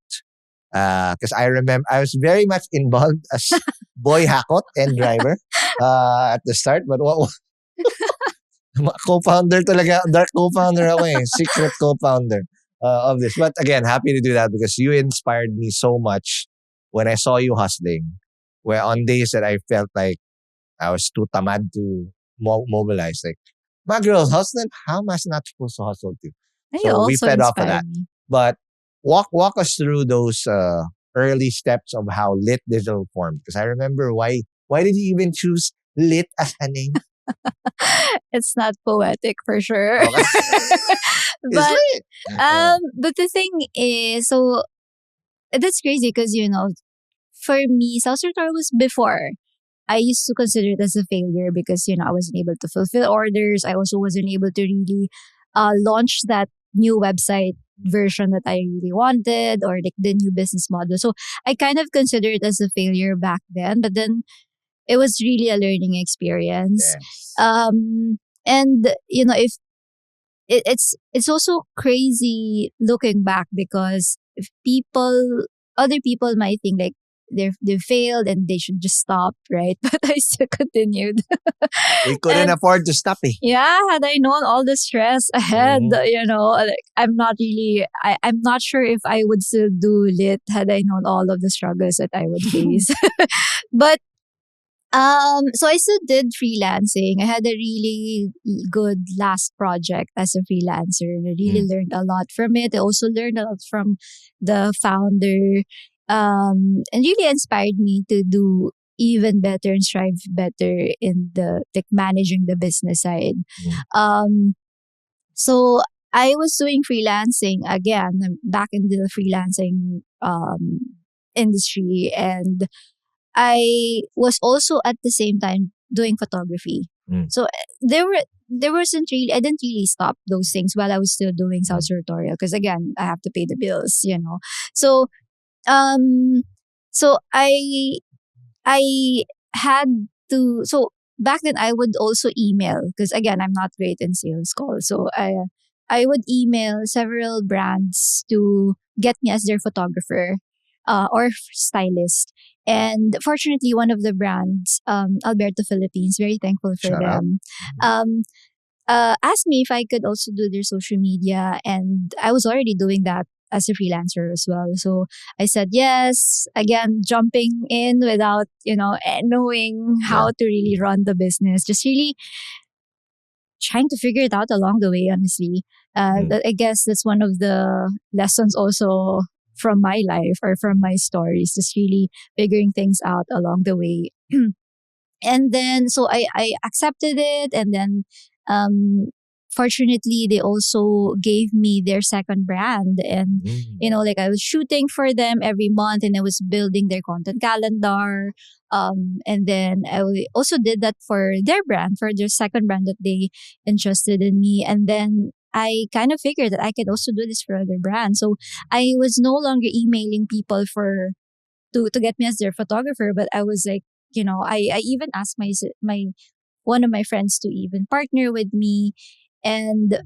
Because I remember I was very much involved as boy hakot and driver at the start. But what co-founder talaga, dark co-founder ako eh, secret co-founder of this. But again, happy to do that because you inspired me so much when I saw you hustling. Where on days that I felt like I was too tamad to mobilize, like, my girl's hustling, how am I not supposed to hustle too? You So we also fed off of that. inspired me. But walk us through those early steps of how Lit Digital formed. Because I remember why did you even choose Lit as a name? It's not poetic for sure. Okay. It's but Lit. Yeah. but the thing is, so that's crazy because for me, South Tower was before. I used to consider it as a failure because I wasn't able to fulfill orders. I also wasn't able to really launch that new website version that I really wanted, or like the new business model. So I kind of considered it as a failure back then, but then it was really a learning experience. Yes. And if it's also crazy looking back, because if other people might think like they failed and they should just stop, right? But I still continued. We couldn't And afford to stop it. yeah, had I known all the stress ahead, Mhm. like I'm not sure if I would still do Lit had I known all of the struggles that I would face. But so I still did freelancing. I had a really good last project as a freelancer. I really learned a lot from it. I also learned a lot from the founder, and really inspired me to do even better and strive better in the like managing the business side. Um, so I was doing freelancing again. I'm back in the freelancing industry, and I was also at the same time doing photography. Mm. So there wasn't really I didn't really stop those things while I was still doing South Tutorial, because again I have to pay the bills. So um so I had so back then I would also email, because again I'm not great in sales calls. So I would email several brands to get me as their photographer or stylist. And fortunately, one of the brands, Alberto Philippines, very thankful for Shout out. them, um, asked me if I could also do their social media. And I was already doing that as a freelancer as well. So I said yes, again, jumping in without, knowing how to really run the business, just really trying to figure it out along the way, honestly. I guess that's one of the lessons also from my life or from my stories, just really figuring things out along the way. And then, so I accepted it. And then, fortunately, they also gave me their second brand. And, like I was shooting for them every month, and I was building their content calendar. And then also did that for their brand, for their second brand that they entrusted in me. And then I kind of figured that I could also do this for other brands. So I was no longer emailing people to get me as their photographer, but I was like, I even asked my one of my friends to even partner with me. And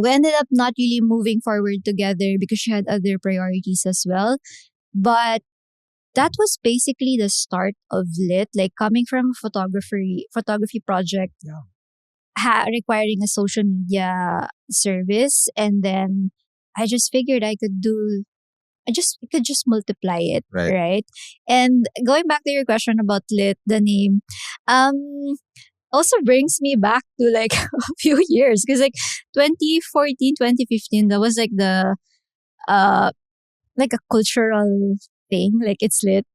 we ended up not really moving forward together because she had other priorities as well. But that was basically the start of Lit, like coming from a photography project, requiring a social media service. And then I just figured I could just multiply it, Right. right? And going back to your question about Lit, the name, um, also brings me back to like a few years, because like 2014, 2015, that was like the like a cultural thing, like it's lit,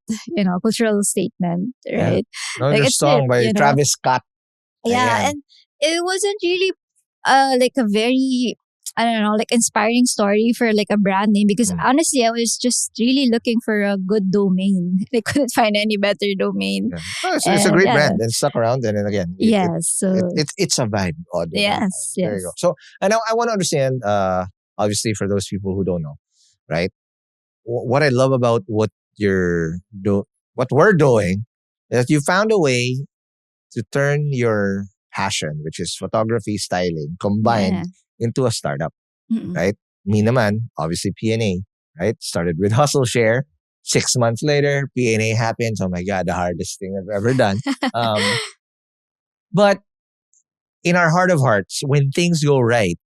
cultural statement, right? Another It's song lit, by Travis Scott. yeah. Ayan. And it wasn't really like a very, I don't know, like inspiring story for like a brand name, because honestly I was just really looking for a good domain. I couldn't find any better domain. Yeah. No, it's a great brand and stuck around. And then again, So it's a vibe. Audio yes, There you go. So, and I want to understand, obviously, for those people who don't know, right? What I love about what what we're doing, is that you found a way to turn your passion, which is photography, styling, combined into a startup, right? Me naman, obviously P&A, right? Started with Hustleshare. 6 months later, P&A happens. Oh my God, the hardest thing I've ever done. But in our heart of hearts, when things go right,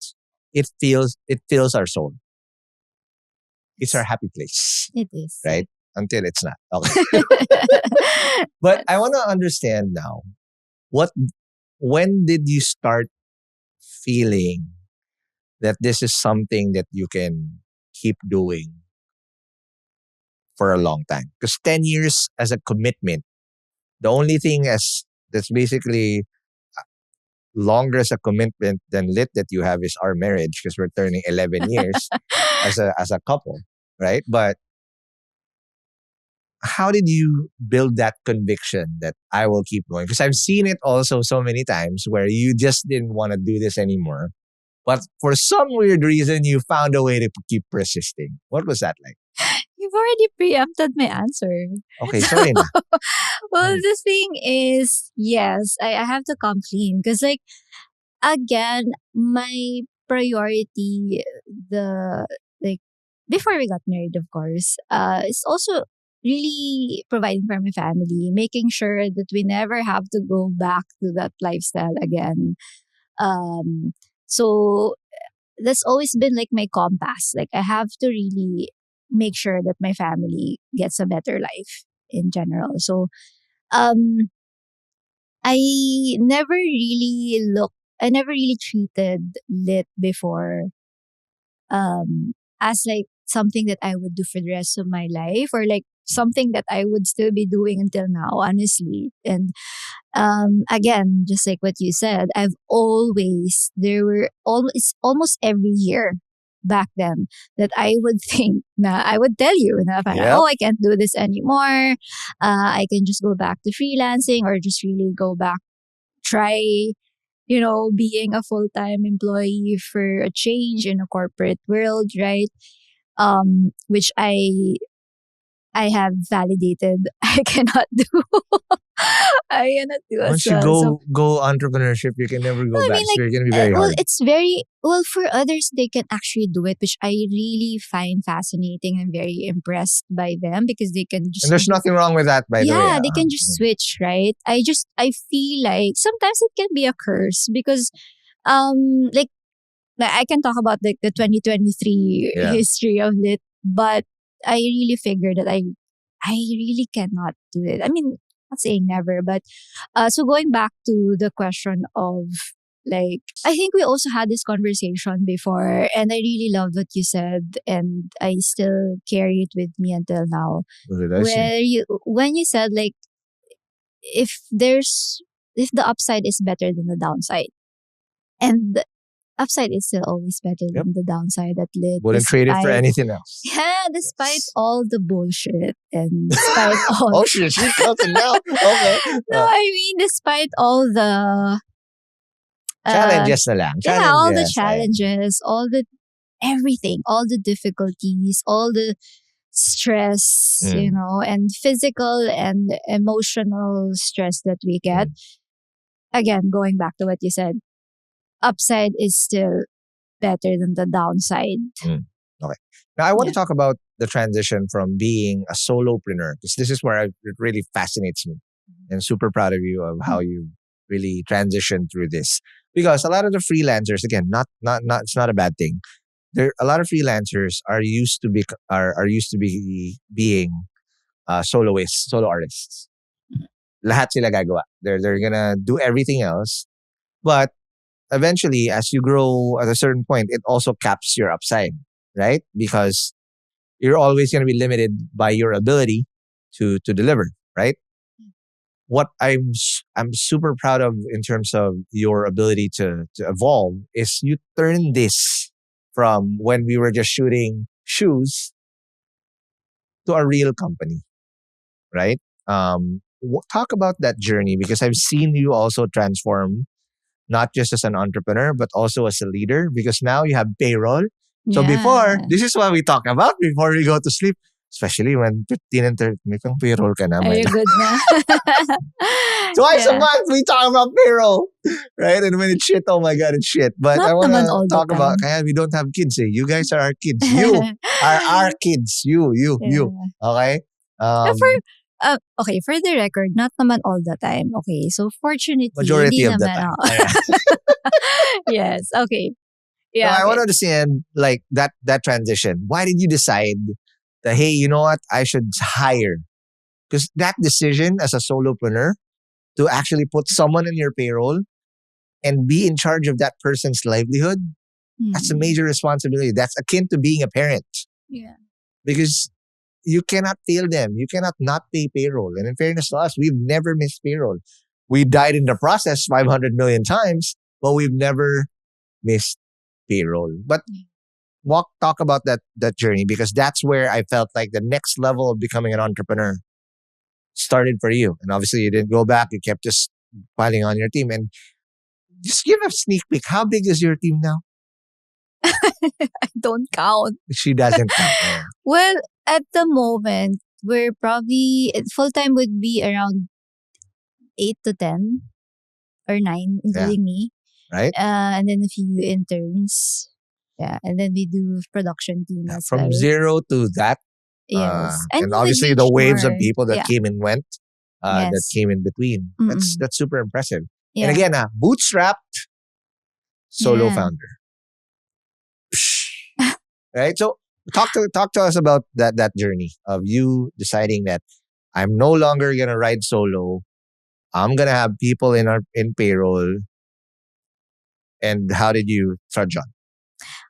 it fills our soul. It's our happy place. It is. Right? Until it's not. Okay. But I want to understand now, when did you start feeling that this is something that you can keep doing for a long time? Because 10 years as a commitment, the only thing that's basically longer as a commitment than lit that you have is our marriage, because we're turning 11 years as a couple, right? But how did you build that conviction that I will keep going? Because I've seen it also so many times where you just didn't want to do this anymore. But for some weird reason, you found a way to keep persisting. What was that like? You've already preempted my answer. Okay, sorry na. Well, the thing is, yes, I have to come clean because, like, again, my priority, the like before we got married, of course, is also really providing for my family, making sure that we never have to go back to that lifestyle again. So that's always been like my compass. Like I have to really make sure that my family gets a better life in general. So um I never really I never really treated lit before as like something that I would do for the rest of my life, or like something that I would still be doing until now, honestly. And again, just like what you said, there were almost every year back then that I would think I would tell you na parang, Yep. oh, I can't do this anymore. I can just go back to freelancing or just really go back, try, being a full-time employee for a change in a corporate world, right? Which I have validated I cannot do. I cannot do as Once you well. So, go entrepreneurship, you can never go I back. mean, So like, you're gonna be very well, hard. it's very well for others. They can actually do it, which I really find fascinating and very impressed by them because they can just And there's nothing wrong with that, by the way. yeah, they can just switch, right? I feel like sometimes it can be a curse because like I can talk about like the 2023 Yeah. history of lit, but I really figured that I really cannot do it. I mean, not saying never, but so going back to the question of like, I think we also had this conversation before, and I really loved what you said, and I still carry it with me until now. What did I say? When you said like, if if the upside is better than the downside, and the upside is still always better Yep. than the downside at lit. Wouldn't trade it for anything else. Yeah, despite Yes. all the bullshit and despite all Oh shit, she's coming now. Okay. no, I mean despite all the Challenges na lang. yeah, all the Challenges. challenges, all the everything, all the difficulties, all the stress, and physical and emotional stress that we get. Again, going back to what you said, upside is still better than the downside. Okay. Now I want Yeah. to talk about the transition from being a solopreneur, because this is where it really fascinates me, and super proud of you of how you really transitioned through this. Because a lot of the freelancers, again, not it's not a bad thing. A lot of freelancers are used to be being soloists, solo artists. Lahat sila gagawa. They're gonna do everything else, but eventually, as you grow at a certain point, it also caps your upside, right? Because you're always going to be limited by your ability to deliver, right? What I'm super proud of in terms of your ability to evolve is you turn this from when we were just shooting shoes to a real company, right? Talk about that journey, because I've seen you also transform, not just as an entrepreneur, but also as a leader, because now you have payroll. So before, this is what we talk about before we go to sleep, especially when 15 and 30, may pang payroll ka na. Are you good na? Twice a Yeah. month, we talk about payroll, right? And when it's shit, oh my God, it's shit. But Not I want naman all to the talk about, time. kaya we don't have kids eh. You guys are our kids. You are our kids. You. Yeah. Okay? Okay, for the record, not naman all the time. Okay, so fortunately, Majority hindi of the naman time. ako. Yes, okay. Yeah, I okay. want to understand like that transition. Why did you decide that, hey, you know what? I should hire? Because that decision as a solopreneur to actually put someone in your payroll and be in charge of that person's livelihood, that's a major responsibility. That's akin to being a parent. Yeah. because you cannot fail them. You cannot not pay payroll. And in fairness to us, we've never missed payroll. We died in the process 500 million times, but we've never missed payroll. But talk about that journey, because that's where I felt like the next level of becoming an entrepreneur started for you. And obviously you didn't go back. You kept just piling on your team. And just give a sneak peek. How big is your team now? I don't count. She doesn't count. Yeah. Well, at the moment, we're probably full time would be around 8 to 10 or 9, including me. Right? And then a few interns. Yeah, and then we do production team as From well. zero to that. Yes, And we obviously would the reach waves of more. people that Yeah. came and went, that Yes. came in between. That's super impressive. Yeah. And again, bootstrapped solo Yeah. founder. Right? So talk to us about that journey of you deciding that I'm no longer gonna ride solo. I'm gonna have people in payroll. And how did you trudge on?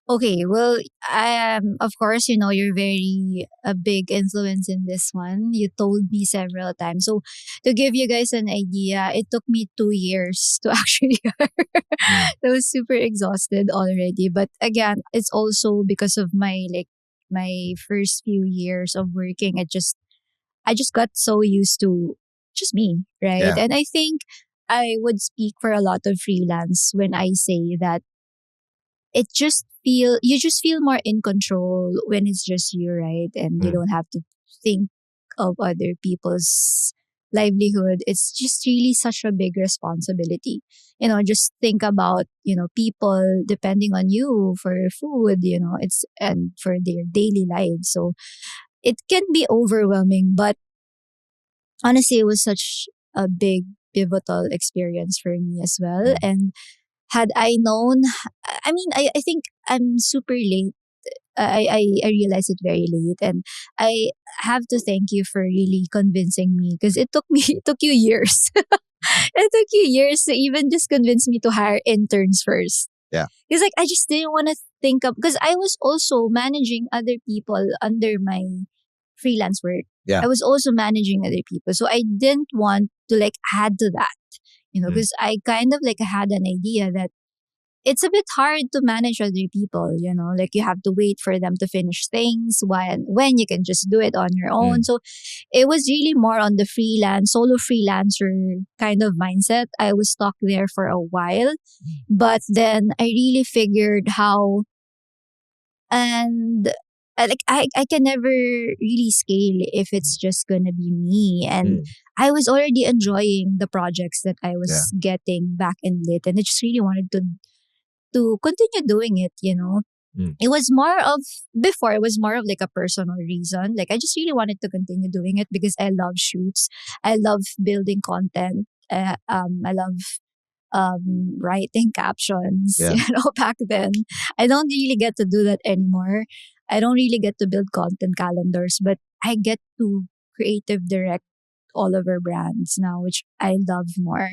Okay, well, I am, of course, you're very a big influence in this one. You told me several times. So, to give you guys an idea, it took me 2 years to actually. I was super exhausted already. But again, it's also because of my first few years of working. I just got so used to just me, right? Yeah. And I think I would speak for a lot of freelance when I say that you just feel more in control when it's just you, right? And you don't have to think of other people's livelihood. It's just really such a big responsibility. Just think about, people depending on you for food, it's and for their daily lives. So it can be overwhelming, but honestly it was such a big pivotal experience for me as well. And had I known, I mean, I think I'm super late. I realized it very late, and I have to thank you for really convincing me, because it took you years. It took you years to even just convince me to hire interns first. Yeah. Because I just didn't want to think of, because I was also managing other people under my freelance work. Yeah. I was also managing other people, so I didn't want to add to that. Because I kind of had an idea that it's a bit hard to manage other people, you have to wait for them to finish things when you can just do it on your own. So it was really more on the solo freelancer kind of mindset. I was stuck there for a while, but then I really figured how, and I can never really scale if it's just gonna be me. And I was already enjoying the projects that I was getting back in Lit, and I just really wanted to continue doing it. It was more of before. It was more of a personal reason. I just really wanted to continue doing it because I love shoots. I love building content. I love writing captions. Yeah. Back then I don't really get to do that anymore. I don't really get to build content calendars, but I get to creative direct all of our brands now, which I love more.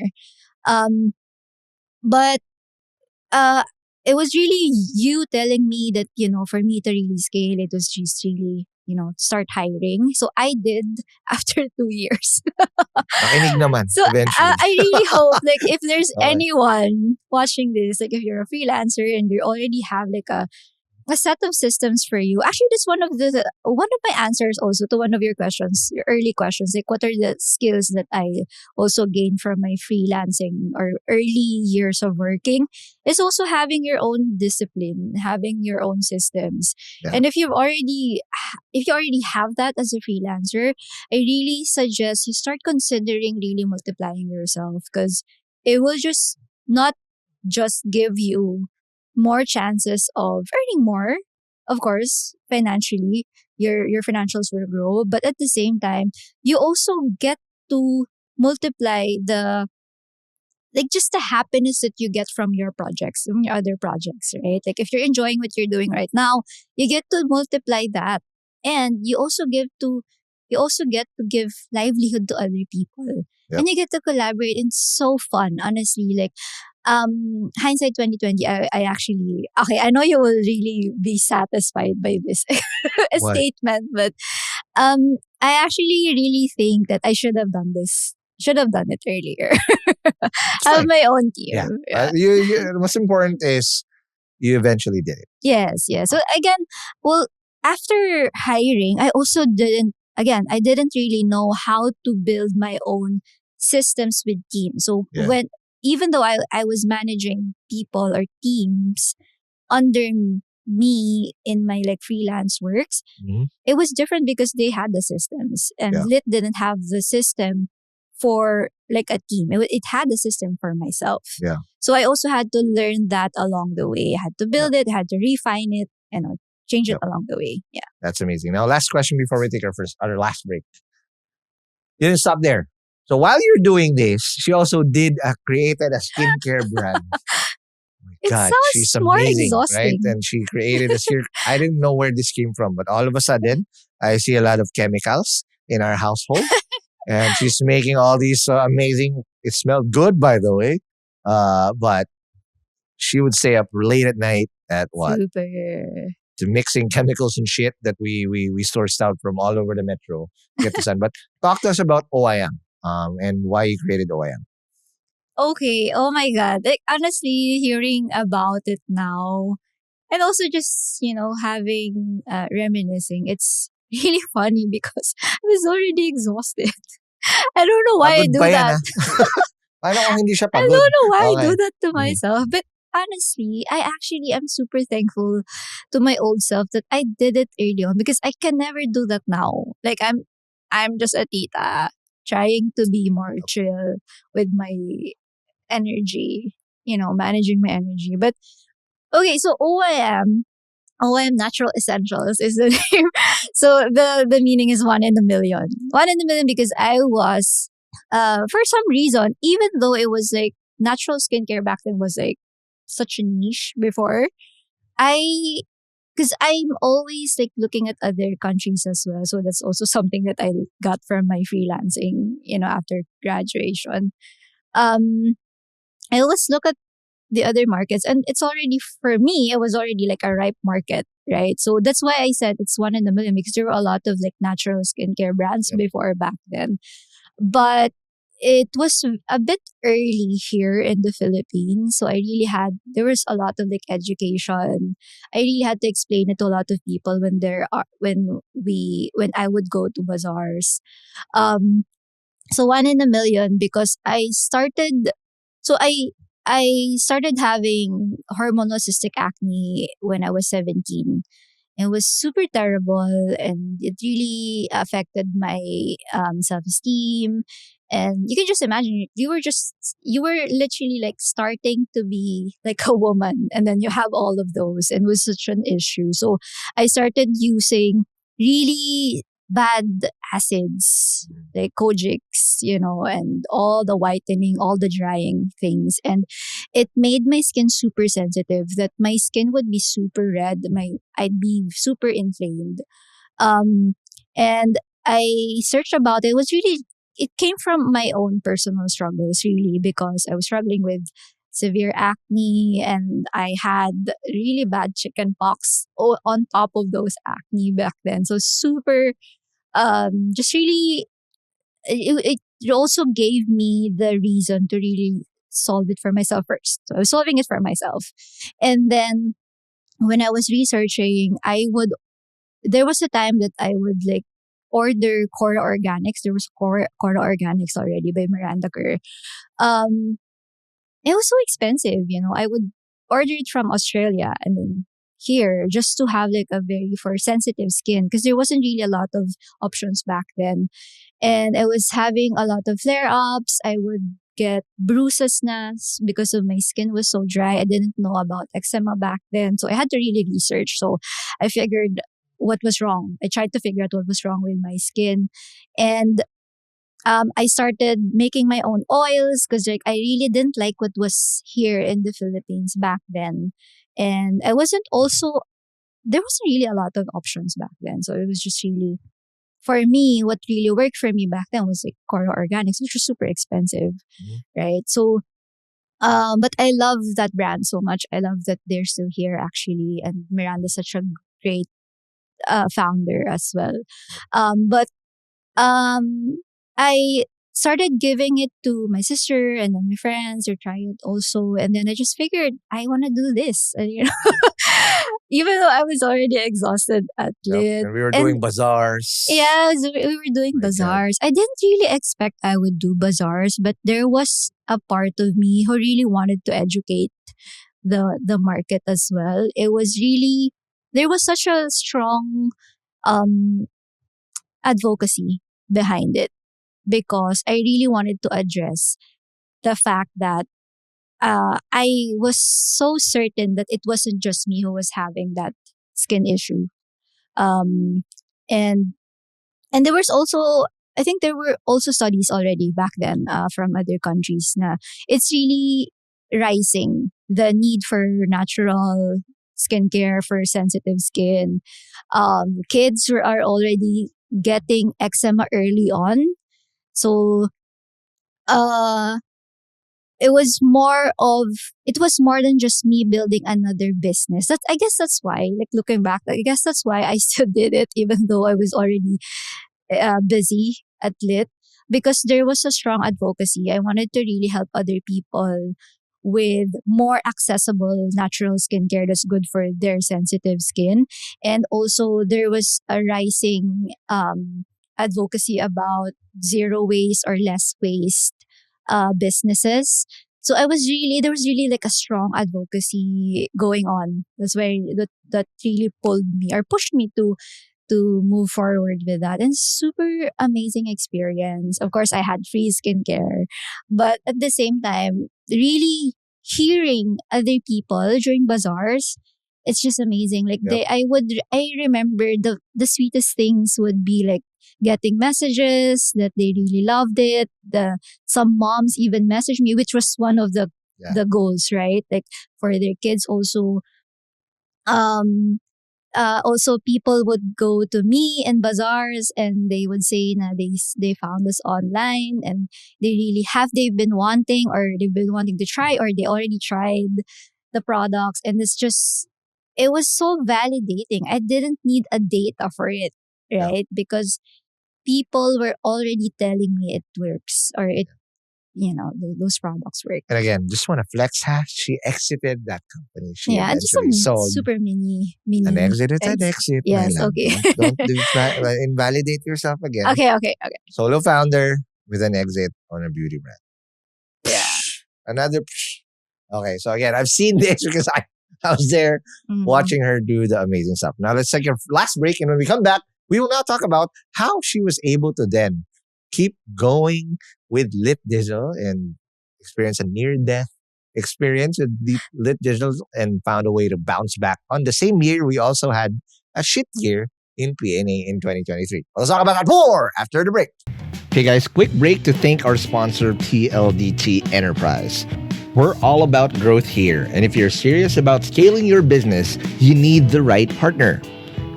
But it was really you telling me that, for me to really scale, it was just really, start hiring. So I did after 2 years. Nakinig naman, So eventually. I really hope, if there's Okay. anyone watching this, if you're a freelancer and you already have a set of systems for you. Actually, that's one of my answers also to one of your questions, your early questions. What are the skills that I also gained from my freelancing or early years of working? Is also having your own discipline, having your own systems. Yeah. And if you already have that as a freelancer, I really suggest you start considering really multiplying yourself, because it will just not just give you more chances of earning more. Of course, financially, your financials will grow, but at the same time, you also get to multiply just the happiness that you get from your projects, from your other projects, right? If you're enjoying what you're doing right now, you get to multiply that. And you also get to give livelihood to other people. Yep. And you get to collaborate. It's so fun, honestly. Hindsight 2020, I actually, okay, I know you will really be satisfied by this What? statement, but I actually really think that I should have done it earlier. It's Have fine. my own Yeah. team. Yeah. The most important is you eventually did it. Yes, yes. So again, well, after hiring, I didn't really know how to build my own systems with teams. So Yeah. even though I was managing people or teams under me in my like freelance works, Mhm. it was different because they had the systems and Yeah. Lit didn't have the system for like a team. It had the system for myself. Yeah. So I also had to learn that along the way. I had to build it, I had to refine it, and change it Yep. along the way. Yeah. That's amazing. Now, last question before we take our last break. You didn't stop there. So while you're doing this, she also created a skincare brand. It God, sounds she's more amazing, right? exhausting. And she created a circle. I didn't know where this came from, but all of a sudden, I see a lot of chemicals in our household, and she's making all these amazing. It smelled good, by the way, but she would stay up late at night at what? Super. To mixing chemicals and shit that we sourced out from all over the metro to get this done. But talk to us about OIM, and why you created OIM. Okay. Oh my God. Like, honestly, hearing about it now and also just, having, reminiscing, it's really funny because I was already exhausted. I don't know why I Pagod do pa yan, that. ah. Paano kung hindi siya I pagod? don't know why I Okay. do that to Mm. myself. But honestly, I actually am super thankful to my old self that I did it early on because I can never do that now. Like I'm just a tita trying to be more chill with my energy, managing my energy. But okay, so OIM Natural Essentials is the name. So the meaning is one in a million. One in a million because I was for some reason, even though it was like natural skincare back then was like such a niche before, I because I'm always like looking at other countries as well. So that's also something that I got from my freelancing, after graduation. Um I always look at the other markets and it's already for me it was already like a ripe market, right? So that's why I said it's one in a million because there were a lot of like natural skincare brands Yep. before back then, but it was a bit early here in the Philippines, so there was a lot of like education. I really had to explain it to a lot of people when I would go to bazaars. um so one in a million because I started having hormonal cystic acne when I was 17. It was super terrible and it really affected my self-esteem. And you can just imagine you were literally like starting to be like a woman and then you have all of those and it was such an issue. So I started using really bad acids like Kojix, and all the whitening, all the drying things. And it made my skin super sensitive that my skin would be super red. I'd be super inflamed. Um, and I searched about it. It came from my own personal struggles really because I was struggling with severe acne and I had really bad chicken pox on top of those acne back then. So super just really it also gave me the reason to really solve it for myself first. So I was solving it for myself. And then when I was researching, there was a time that I would like order Cora Organics. There was Cora Organics already by Miranda Kerr. Um, it was so expensive, I would order it from Australia and then here just to have like a very for sensitive skin because there wasn't really a lot of options back then. And I was having a lot of flare ups. I would get bruises because of my skin was so dry. I didn't know about eczema back then. So I had to really research. So I figured what was wrong. I tried to figure out what was wrong with my skin. And I started making my own oils because like I really didn't like what was here in the Philippines back then. And there wasn't really a lot of options back then. So it was just really for me, what really worked for me back then was like Cora Organics, which was super expensive, right? So But I love that brand so much. I love that they're still here actually, and Miranda's such a great founder as well. But I started giving it to my sister and then my friends or try it also, and then I just figured I want to do this. And, even though I was already exhausted at Yep. lit, And we were doing bazaars. yeah, so we were doing My God. bazaars. I didn't really expect I would do bazaars, but there was a part of me who really wanted to educate the market as well. It was really there was such a strong um advocacy behind it because I really wanted to address the fact that I was so certain that it wasn't just me who was having that skin issue. Um, and and there was also I think there were also studies already back then from other countries na it's really rising the need for natural skincare for sensitive skin. Kids are already getting eczema early on. So uh it was more than just me building another business. I guess that's why, like looking back, I guess that's why I still did it even though I was already busy at lit, because there was a strong advocacy. I wanted to really help other people with more accessible natural skincare that's good for their sensitive skin. And also there was a rising advocacy about zero waste or less waste businesses. So there was really like a strong advocacy going on. That's why that really pulled me or pushed me to move forward with that. And super amazing experience. Of course, I had free skincare, but at the same time, really hearing other people during bazaars, it's just amazing. Like Yep. I remember the sweetest things would be like getting messages that they really loved it. Some moms even messaged me, which was one of Yeah. the goals, right? Like for their kids also. Um, Also people would go to me in bazaars and they would say na they found us online and they've been wanting to try or they already tried the products, and it was so validating. I didn't need a data for it, Yeah. right? Because people were already telling me it works or those products work. And again, just want to flex ha. She exited that company. She Yeah, just eventually some sold. super mini An exit is an ex- exit. Yes, my love. okay. Don't invalidate yourself again. Okay. Solo founder with an exit on a beauty brand. Yeah. Another. Okay, so again, I've seen this because I was there Mhm. watching her do the amazing stuff. Now let's take a last break, and when we come back, we will now talk about how she was able to then keep going with Lit Digital and experience a near-death experience with Lit Digital and found a way to bounce back. On the same year, we also had a shit year in PNA in 2023. Let's talk about that more after the break. Okay, guys, quick break to thank our sponsor, PLDT Enterprise. We're all about growth here, and if you're serious about scaling your business, you need the right partner.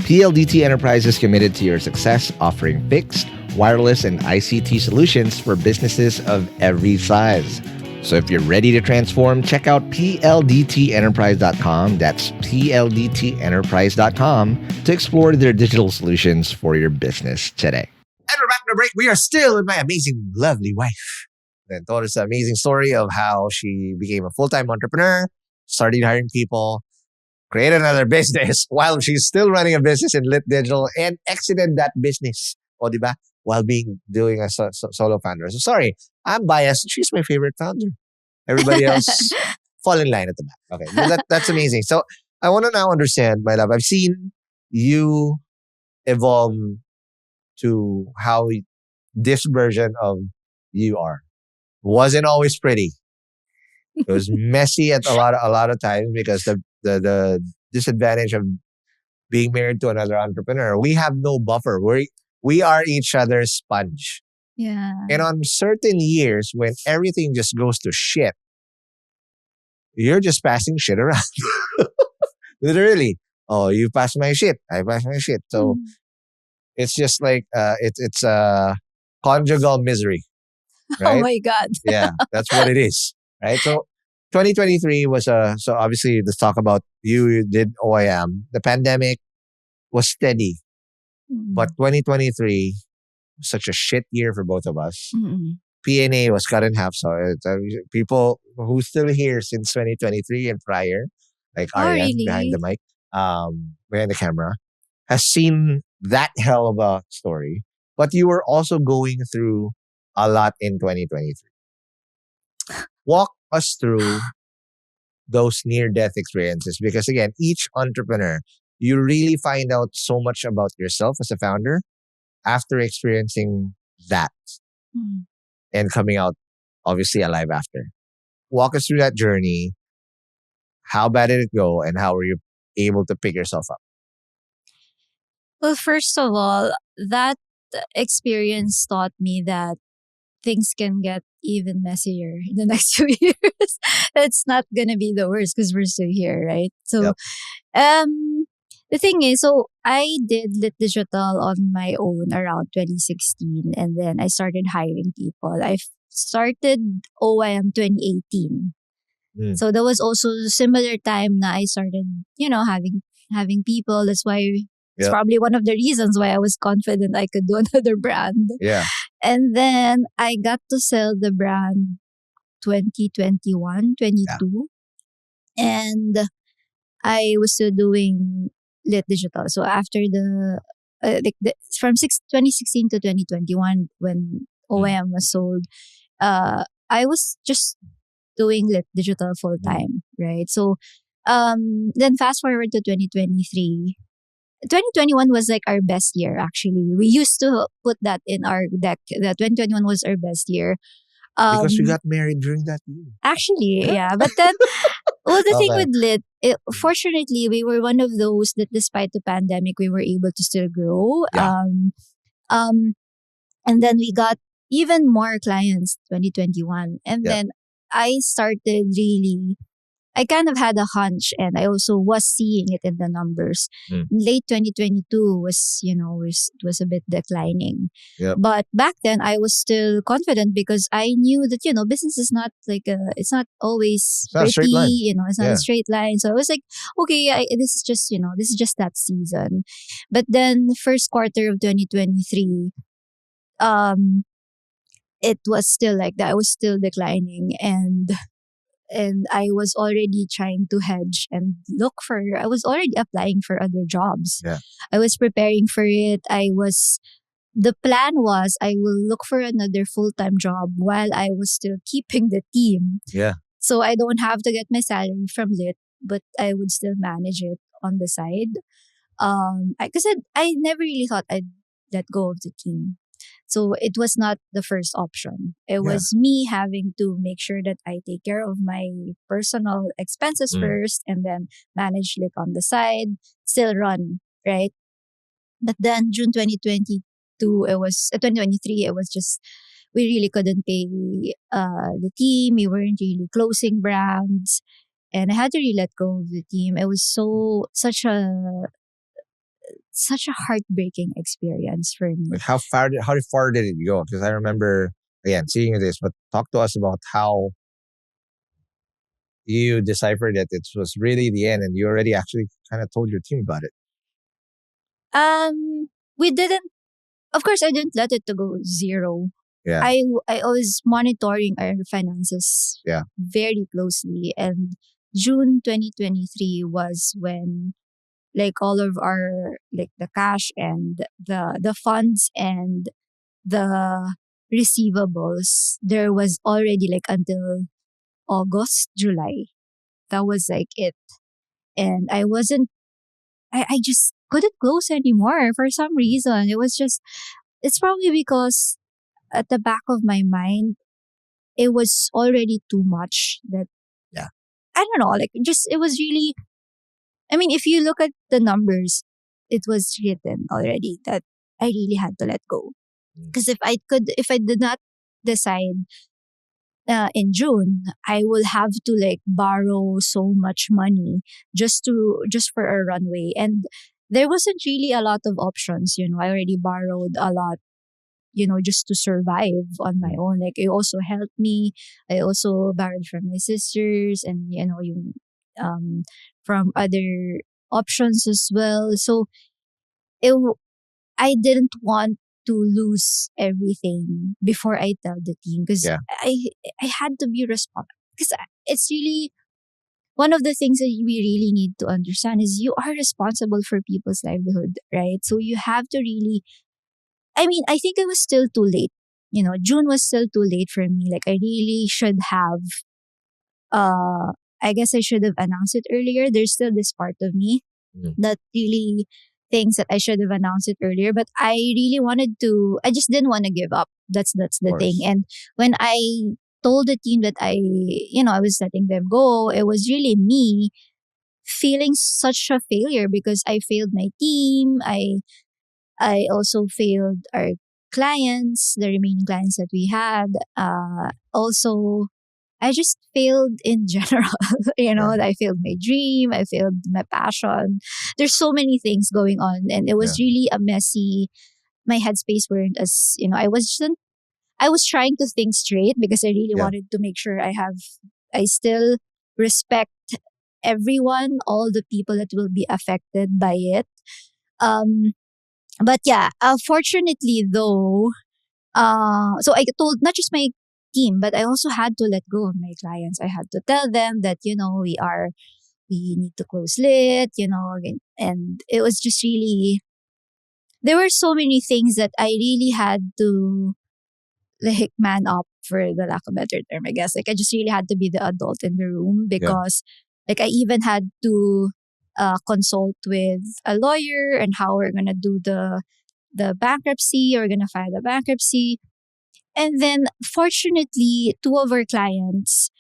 PLDT Enterprise is committed to your success, offering fixed, wireless, and ICT solutions for businesses of every size. So if you're ready to transform, check out pldtenterprise.com. That's pldtenterprise.com to explore their digital solutions for your business today. And we're back from the break. We are still with my amazing, lovely wife. Then told us an amazing story of how she became a full-time entrepreneur, started hiring people, created another business while she's still running a business in Lit Digital and exited that business. O, diba? While doing a solo founder. So sorry, I'm biased. She's my favorite founder. Everybody else fall in line at the back. Okay, but that's amazing. So I want to now understand, my love. I've seen you evolve to how this version of you are. Wasn't always pretty. It was messy at a lot of times because the disadvantage of being married to another entrepreneur, we have no buffer. We are each other's sponge. Yeah. And on certain years when everything just goes to shit, you're just passing shit around. Literally. Oh, you pass my shit. I pass my shit. So it's just like it's conjugal misery. Oh Right? my God. Yeah, that's what it is. Right? So 2023 was so obviously let's talk about you did OIM. The pandemic was steady, but 2023 was such a shit year for both of us. Mm-mm. PNA was cut in half. So people who still here since 2023 and prior, like Oh, Ariane behind really? the mic, behind the camera, has seen that hell of a story. But you were also going through a lot in 2023. Walk us through those near death experiences because, again, each entrepreneur, you really find out so much about yourself as a founder after experiencing that Mm. and coming out obviously alive after. Walk us through that journey. How bad did it go, and how were you able to pick yourself up? Well, first of all, that experience taught me that things can get even messier in the next 2 years. It's not gonna be the worst because we're still here, right? So, Yep. the thing is, so I did Lit Digital on my own around 2016, and then I started hiring people. I started OIM 2018. Mm. So that was also similar time na I started, having people. That's why it's Yep. probably one of the reasons why I was confident I could do another brand. Yeah. And then I got to sell the brand 2021, 22. And I was still doing Lit Digital. So after from 2016 to 2021 when OIM was sold, I was just doing Lit Digital full time, right? So then fast forward to 2023. 2021 was like our best year actually. We used to put that in our deck that 2021 was our best year. Because we got married during that year. Actually, yeah. But then, well, the thing Okay. with Lit, fortunately, we were one of those that despite the pandemic, we were able to still grow. Yeah. And then we got even more clients 2021. And Yeah. then I started really, I kind of had a hunch and I also was seeing it in the numbers. Mm. Late 2022 was a bit declining. Yep. But back then I was still confident because I knew that, business is not it's not always It's not a straight pretty, line. it's not Yeah. a straight line. So I was like, okay, this is just that season. But then first quarter of 2023, it was still like that. I was still declining and I was already trying to hedge and I was already applying for other jobs. Yeah. I was preparing for it. The plan was I will look for another full-time job while I was still keeping the team. Yeah. So I don't have to get my salary from Lit, but I would still manage it on the side. Because I never really thought I'd let go of the team. So it was not the first option. It was me having to make sure that I take care of my personal expenses first and then manage Lit on the side, still run, right? But then June 2022, 2023, it was just, we really couldn't pay the team. We weren't really closing brands. And I had to really let go of the team. It was such a heartbreaking experience for me. Like how far did it go? Because I remember again seeing this, but talk to us about how you deciphered that it was really the end, and you already actually kind of told your team about it. We didn't. Of course, I didn't let it to go zero. Yeah. I was monitoring our finances very closely, and June 2023 was when like all of our like the cash and the funds and the receivables, there was already like until August, July. That was like it. And I just couldn't close anymore for some reason. It's probably because at the back of my mind, it was already too much that, Yeah. I don't know, like just, it was really, I mean, if you look at the numbers, it was written already that I really had to let go. Because if I did not decide in June, I will have to like borrow so much money just for a runway. And there wasn't really a lot of options, I already borrowed a lot just to survive on my own. Like, it also helped me. I also borrowed from my sisters and, from other options as well. So I didn't want to lose everything before I tell the team, because Yeah. I had to be responsible, because it's really one of the things that we really need to understand is you are responsible for people's livelihood, right? So you have to really, I mean, I think it was still too late. June was still too late for me. Like, I really should have, I guess I should have announced it earlier. There's still this part of me that really thinks that I should have announced it earlier, but I really wanted to, I just didn't want to give up. That's the thing. And when I told the team that I was letting them go, it was really me feeling such a failure, because I failed my team. I also failed our clients, the remaining clients that we had. Also, I just failed in general. I failed my dream. I failed my passion. There's so many things going on, and it was really a messy. My headspace weren't as I was trying to think straight, because I really wanted to make sure I still respect everyone, all the people that will be affected by it. But yeah, fortunately though, so I told not just my team, but I also had to let go of my clients. I had to tell them that, we need to close lit, and it was just really, there were so many things that I really had to, like, man up, for the lack of a better term, I guess. Like, I just really had to be the adult in the room, because like, I even had to consult with a lawyer and how we're gonna do the bankruptcy, or we're gonna file the bankruptcy. And then fortunately, two of our clients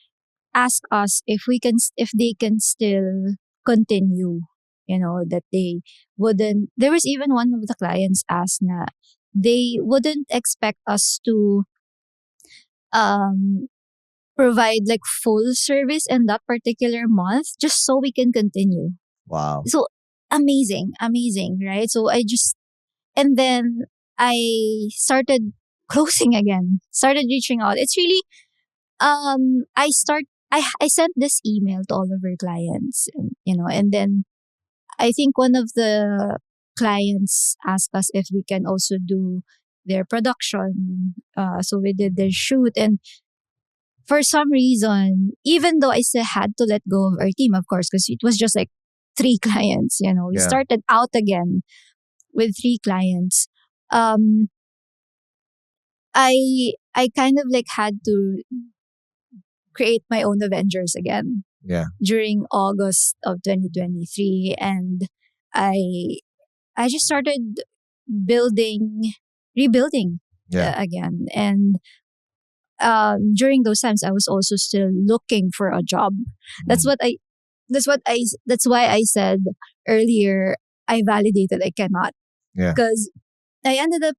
asked us if they can still continue, that they wouldn't, there was even one of the clients asked na they wouldn't expect us to um provide like full service in that particular month, just so we can continue. Wow. So amazing, right? So and then I started closing again, started reaching out. It's really, I sent this email to all of our clients, and then I think one of the clients asked us if we can also do their production. So we did their shoot, and for some reason, even though I still had to let go of our team, of course, because it was just like 3 clients, we started out again with 3 clients. I kind of like had to create my own Avengers again. Yeah. During August of 2023, and I just started rebuilding again. And during those times, I was also still looking for a job. That's why I said earlier, I validated I cannot. Because I ended up,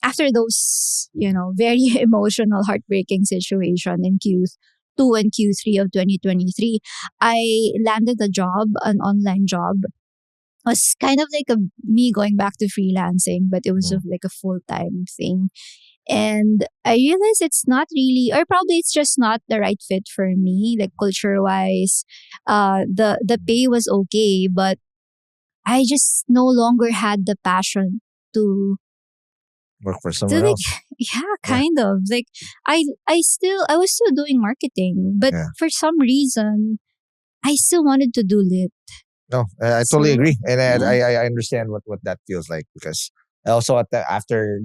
after those, very emotional, heartbreaking situation in Q2 and Q3 of 2023, I landed a job, an online job. It was kind of like me going back to freelancing, but it was like a full-time thing. And I realized it's not really, or probably it's just not the right fit for me, like culture-wise. The pay was okay, but I just no longer had the passion to work for someone else. Kind of. Like, I was still doing marketing, but for some reason, I still wanted to do lit. No, I totally agree, and I understand what that feels like, because I also after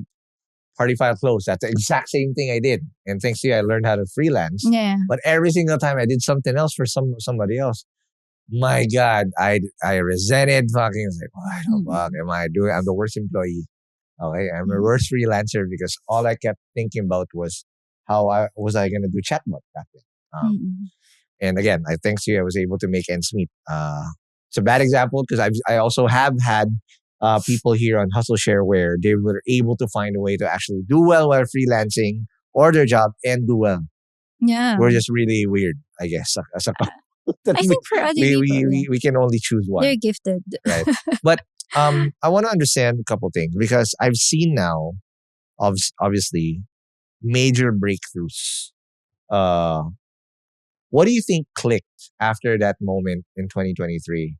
Party File closed, that's the exact same thing I did, and thanks to you, I learned how to freelance. Yeah. But every single time I did something else for somebody else, my God, I resented fucking, like, what the fuck am I doing? I'm the worst employee. Okay, I'm a worst freelancer, because all I kept thinking about was how I gonna do chatbot back then. And again, thanks to you, I was able to make ends meet. It's a bad example, because I also have had people here on Hustleshare where they were able to find a way to actually do well while freelancing or their job and do well. Yeah, we're just really weird, I guess, as a couple. I think for other people, we can only choose one. They're gifted, right? But I want to understand a couple things, because I've seen now obviously major breakthroughs. Uh, what do you think clicked after that moment in 2023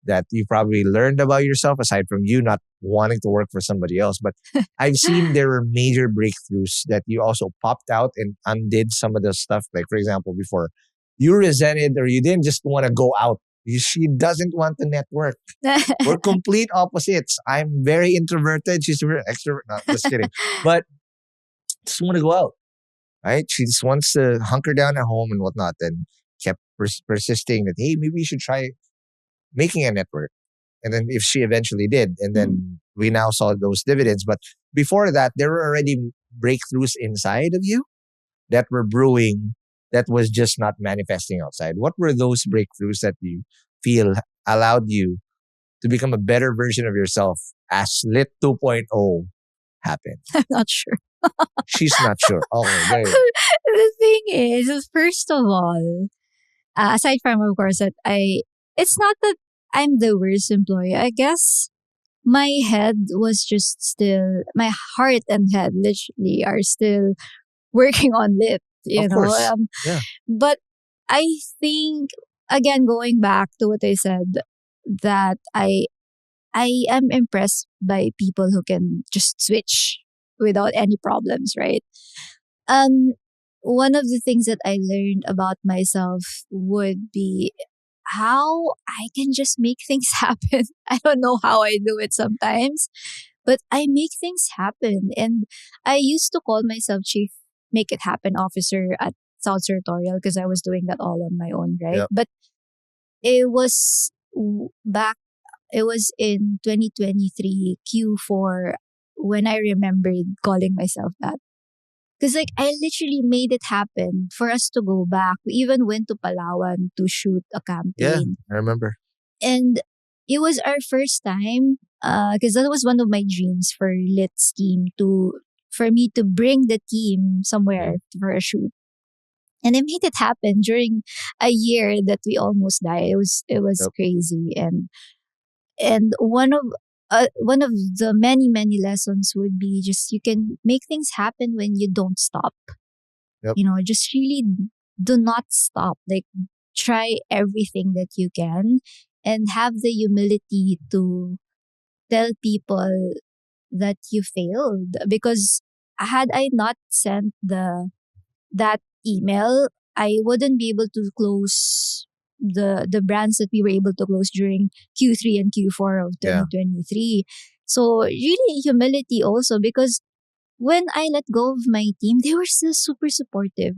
that you probably learned about yourself aside from you not wanting to work for somebody else? But I've seen there were major breakthroughs that you also popped out and undid some of the stuff. Like, for example, before you resented or you didn't just want to go out. She doesn't want to network. We're complete opposites. I'm very introverted. She's very extrovert. No, just kidding. But just want to go out, right? She just wants to hunker down at home and whatnot. And kept persisting that, hey, maybe you should try making a network. And then if she eventually did, and then we now saw those dividends. But before that, there were already breakthroughs inside of you that were brewing that was just not manifesting outside. What were those breakthroughs that you feel allowed you to become a better version of yourself as Lit 2.0 happened? I'm not sure. She's not sure. Okay, there you go. The thing is, first of all, aside from of course that it's not that I'm the worst employee. I guess my head was just still, my heart and head literally are still working on it. You Of know, course. Yeah. but I think again going back to what I said, that I am impressed by people who can just switch without any problems, right? Um, One of the things that I learned about myself would be how I can just make things happen. I don't know how I do it sometimes, but I make things happen. And I used to call myself Chief Make It Happen Officer at South Territorial because I was doing that all on my own, right? Yep. But it was back, it was in 2023 Q4 when I remembered calling myself that. Because like I literally made it happen for us to go back. We even went to Palawan to shoot a Yeah, campaign. I remember. And it was our first time, because that was one of my dreams for Lit's team, to for me to bring the team somewhere for a shoot. And I made it happen during a year that we almost died. It was Yep. crazy, and one of the many lessons would be just you can make things happen when you don't stop. Yep. You know, just really do not stop. Like try everything that you can, and have the humility to tell people that you failed, because had I not sent that email, I wouldn't be able to close the brands that we were able to close during Q3 and Q4 of Yeah. 2023. So really humility also, because when I let go of my team, they were still super supportive.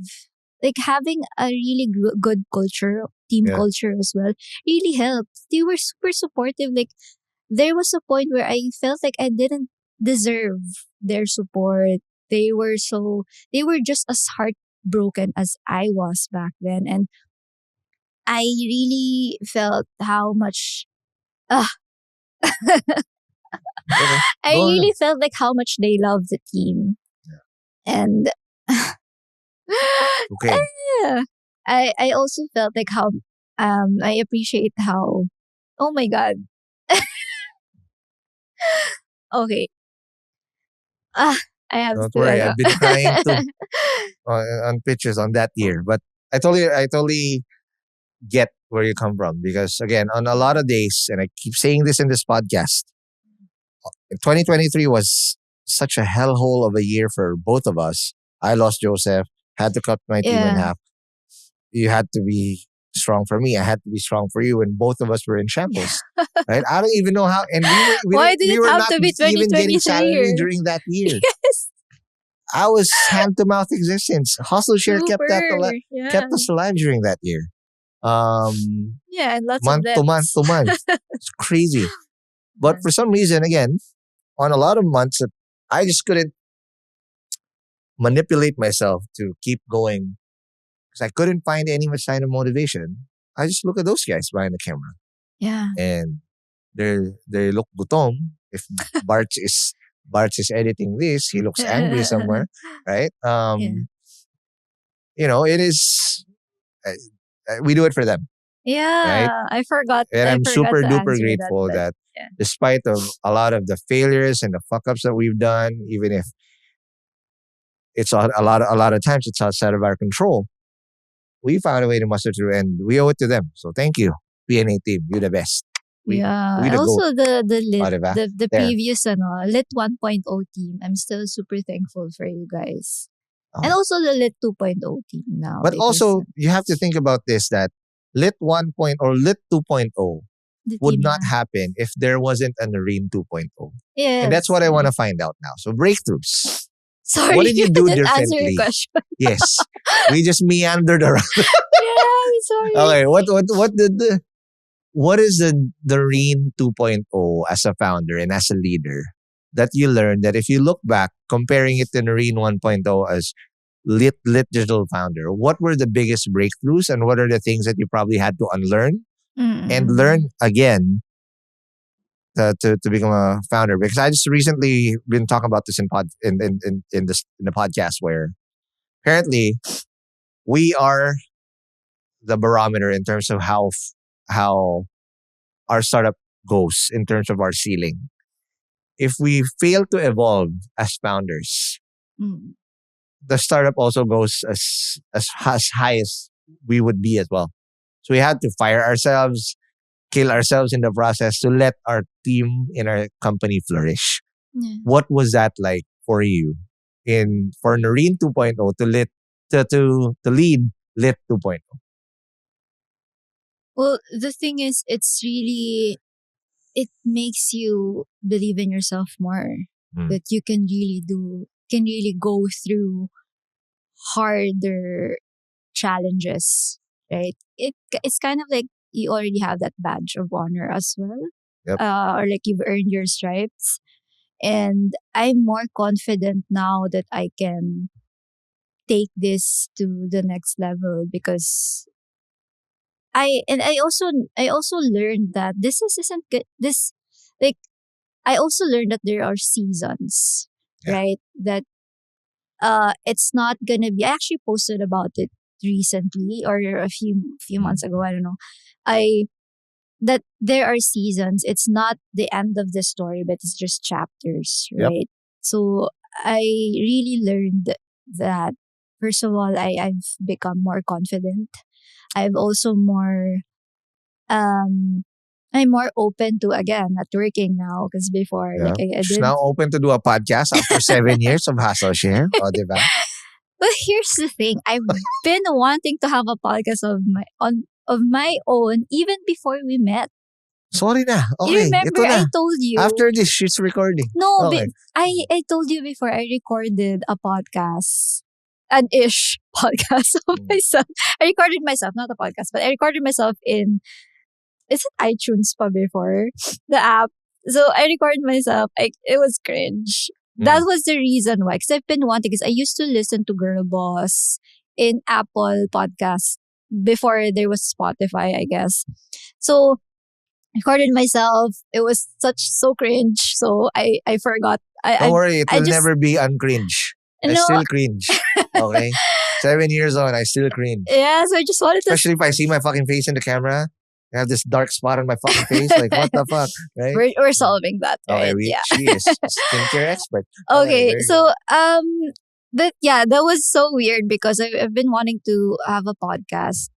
Like having a really good culture, team Yeah. culture as well, really helped. They were super supportive. Like there was a point where I felt like I didn't deserve their support. They were just as heartbroken as I was back then. And I really felt how much uh, Okay. I Go really ahead. felt like how much they love the team. And Okay. yeah, I also felt like how I appreciate how, oh my god. Okay. Ah, I have Don't to worry. I've been crying too on pictures on that year. But I totally get where you come from, because again, on a lot of days, and I keep saying this in this podcast, 2023 was such a hellhole of a year for both of us. I lost Joseph, had to cut my team in Yeah. half. You had to be strong for me. I had to be strong for you, and both of us were in shambles. Right? I don't even know how. And Why did we it were have not to be even getting salary 2023? during that year. Yes. I was hand to mouth existence. Hustleshare kept Super. Yeah. kept us alive during that year. Yeah, and lots Month of to month debts. to month. It's crazy. But for some reason, again, on a lot of months, I just couldn't manipulate myself to keep going because I couldn't find any much sign of motivation. I just look at those guys behind the camera, Yeah. and they look gutom. If Bart is editing this, he looks angry somewhere, right? You know, it is. We do it for them, Yeah. right? I forgot. And I I'm forgot super to duper answer grateful but that yeah. despite of a lot of the failures and the fuck ups that we've done, even if it's a lot of times it's outside of our control. We found a way to muster through, and we owe it to them. So thank you, PNA team. You're the best. Yeah. we And the goat. also the lit, Oh, diba? the There. previous lit 1.0 team. I'm still super thankful for you guys. And Okay. also the lit 2.0 team now. But because, also, you have to think about this, that Lit 1.0 or Lit 2.0 the would team not na. happen if there wasn't a Noreen 2.0. Yes. And that's what I want to find out now. So breakthroughs. Sorry, What did you do I didn't answer your differently? question. Yes. We just meandered around. Yeah, I'm sorry. Okay, what is the Noreen 2.0 as a founder and as a leader that you learned that if you look back, comparing it to Noreen 1.0 as lit digital founder, what were the biggest breakthroughs and what are the things that you probably had to unlearn and learn again to become a founder? Because I just recently been talking about this in the podcast, where apparently we are the barometer in terms of how our startup goes in terms of our ceiling. If we fail to evolve as founders, Mm. the startup also goes as high as we would be as well. So we had to fire ourselves, kill ourselves in the process to let our team in our company flourish. Yeah. What was that like for you for Noreen 2.0 to lead Lit 2.0? Well, the thing is, it makes you believe in yourself more. Mm. That you can really go through harder challenges, right? It's kind of like you already have that badge of honor as well. Yep. Or like you've earned your stripes. And I'm more confident now that I can take this to the next level, because I also learned that isn't good. This, like, I also learned that there are seasons, Yeah. right? That it's not gonna be. I actually posted about it recently or a few months ago. I don't know. That there are seasons. It's not the end of the story, but it's just chapters, Yep. right? So I really learned that, first of all, I've become more confident. I've also um I'm more open to, again, networking now, because before, Yeah. like, I She's didn't. now open to do a podcast after 7 years of Hustleshare. O, diba? But here's the thing: I've been wanting to have a podcast of my own even before we met. Sorry na. You Okay, remember ito na. I told you After this, she's recording. no, Okay. I told you before, I recorded a podcast, an ish podcast of Mm. myself. I recorded myself, not a podcast, but I recorded myself in, is it iTunes pa before? The app. So I recorded myself. It was cringe. That was the reason why. Because I've been wanting, because I used to listen to Girl Boss in Apple Podcasts before there was Spotify, I guess. So recorded myself. It was so cringe. So I forgot. Don't worry, it I will just- never be uncringe. I No. still cringe. Okay? 7 years on, I still cringe. Yeah, so I just wanted to. Especially if I see my fucking face in the camera. I have this dark spot on my fucking face. Like, what the fuck? Right? We're solving that, Okay, right? Yeah. she is a skincare expert. Okay, there you so that was so weird, because I've been wanting to have a podcast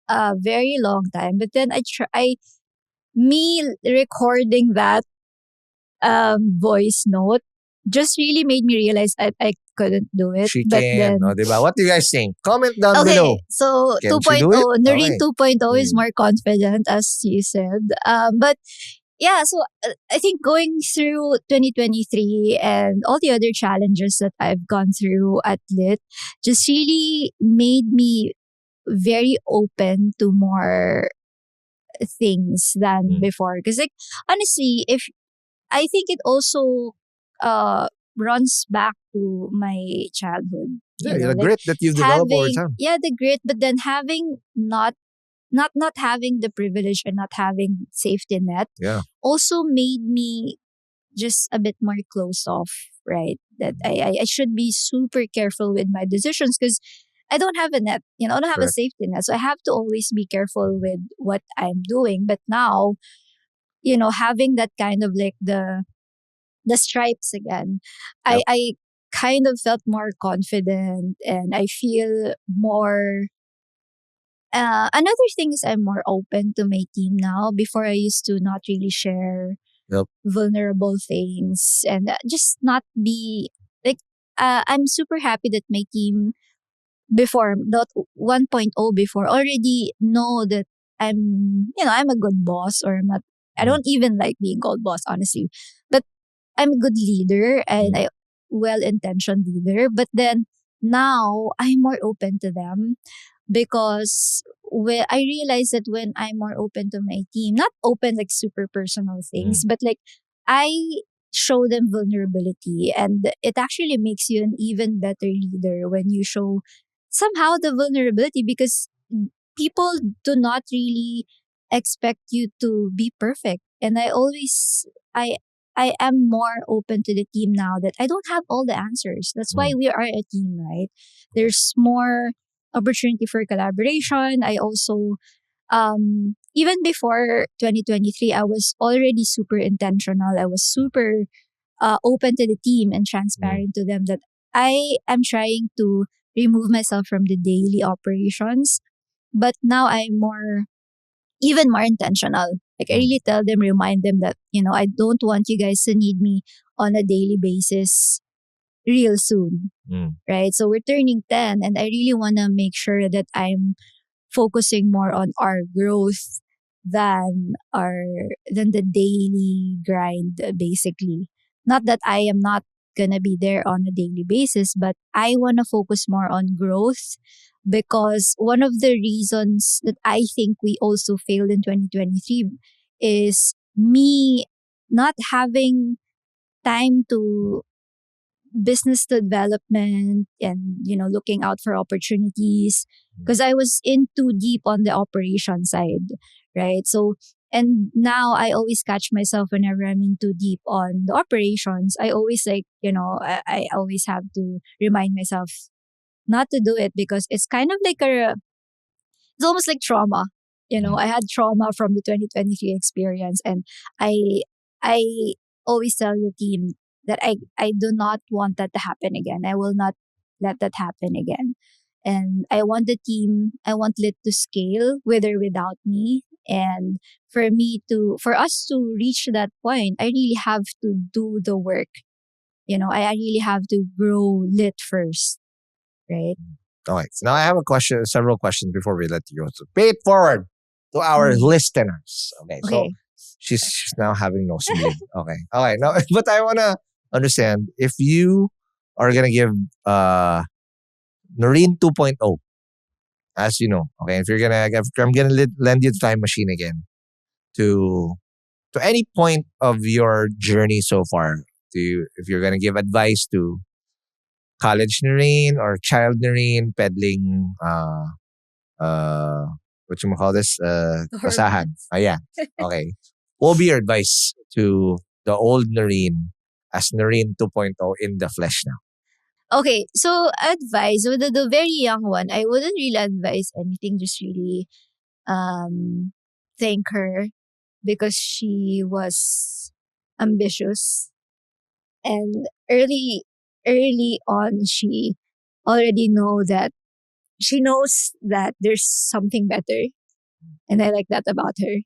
a very long time, but then me recording that voice note just really made me realize I couldn't do it. She but can. then No, diba? What do you guys think? Comment down okay, below. so Can she 2.0, do it? Noreen Okay. 2.0 is Mm. more confident, as you said. But yeah, so I think going through 2023 and all the other challenges that I've gone through at Lit just really made me very open to more things than Mm. before. Because, like, honestly, if I think it also runs back to my childhood. Yeah, you know, the like grit that you've developed over having, time. yeah, the grit, but then having not having the privilege and not having safety net Yeah. also made me just a bit more closed off, right? That I should be super careful with my decisions, because I don't have a net, I don't have a Correct. safety net. So I have to always be careful with what I'm doing. But now, having that kind of like the stripes again, Yep. I kind of felt more confident, and I feel more. Another thing is I'm more open to my team now. Before I used to not really share Yep. vulnerable things and just not be like. I'm super happy that my team before dot 1.0 before already know that I'm a good boss, or I'm not. I don't even like being called boss, honestly, but I'm a good leader and I well intentioned leader. But then now I'm more open to them because I realize that when I'm more open to my team, not open like super personal things, but like I show them vulnerability, and it actually makes you an even better leader when you show somehow the vulnerability, because people do not really expect you to be perfect. And I I am more open to the team now that I don't have all the answers. That's why we are a team, right? There's more opportunity for collaboration. I also even before 2023, I was already super intentional. I was super open to the team and transparent to them that I am trying to remove myself from the daily operations. But now I'm even more intentional. Like I really tell them, remind them that, I don't want you guys to need me on a daily basis real soon. Right? So we're turning 10 and I really want to make sure that I'm focusing more on our growth than the daily grind, basically. Not that I am not gonna be there on a daily basis, but I wanna focus more on growth, because one of the reasons that I think we also failed in 2023 is me not having time to business development and looking out for opportunities, because I was in too deep on the operation side, right? So and now I always catch myself whenever I'm in too deep on the operations. I always I always have to remind myself not to do it, because it's kind of like it's almost like trauma. I had trauma from the 2023 experience, and I I always tell the team that I do not want that to happen again. I will not let that happen again. And I want Lit to scale with or without me. And for us to reach that point, I really have to do the work. I really have to grow Lit first, right? All right. So now I have several questions before we let you go. So pay it forward to our listeners. Okay. So Okay. she's now having no sibling. Okay. All right. Now, but I want to understand if you are going to give Noreen 2.0, as you know. Okay. If I'm going to lend you the time machine again to any point of your journey so far, if you're going to give advice to college Noreen or child Noreen peddling what you call this basahan. Yeah. Okay. What will be your advice to the old Noreen as Noreen 2.0 in the flesh now? Okay, so advice with the very young one, I wouldn't really advise anything. Just really thank her, because she was ambitious, and early on she already knows that there's something better, and I like that about her.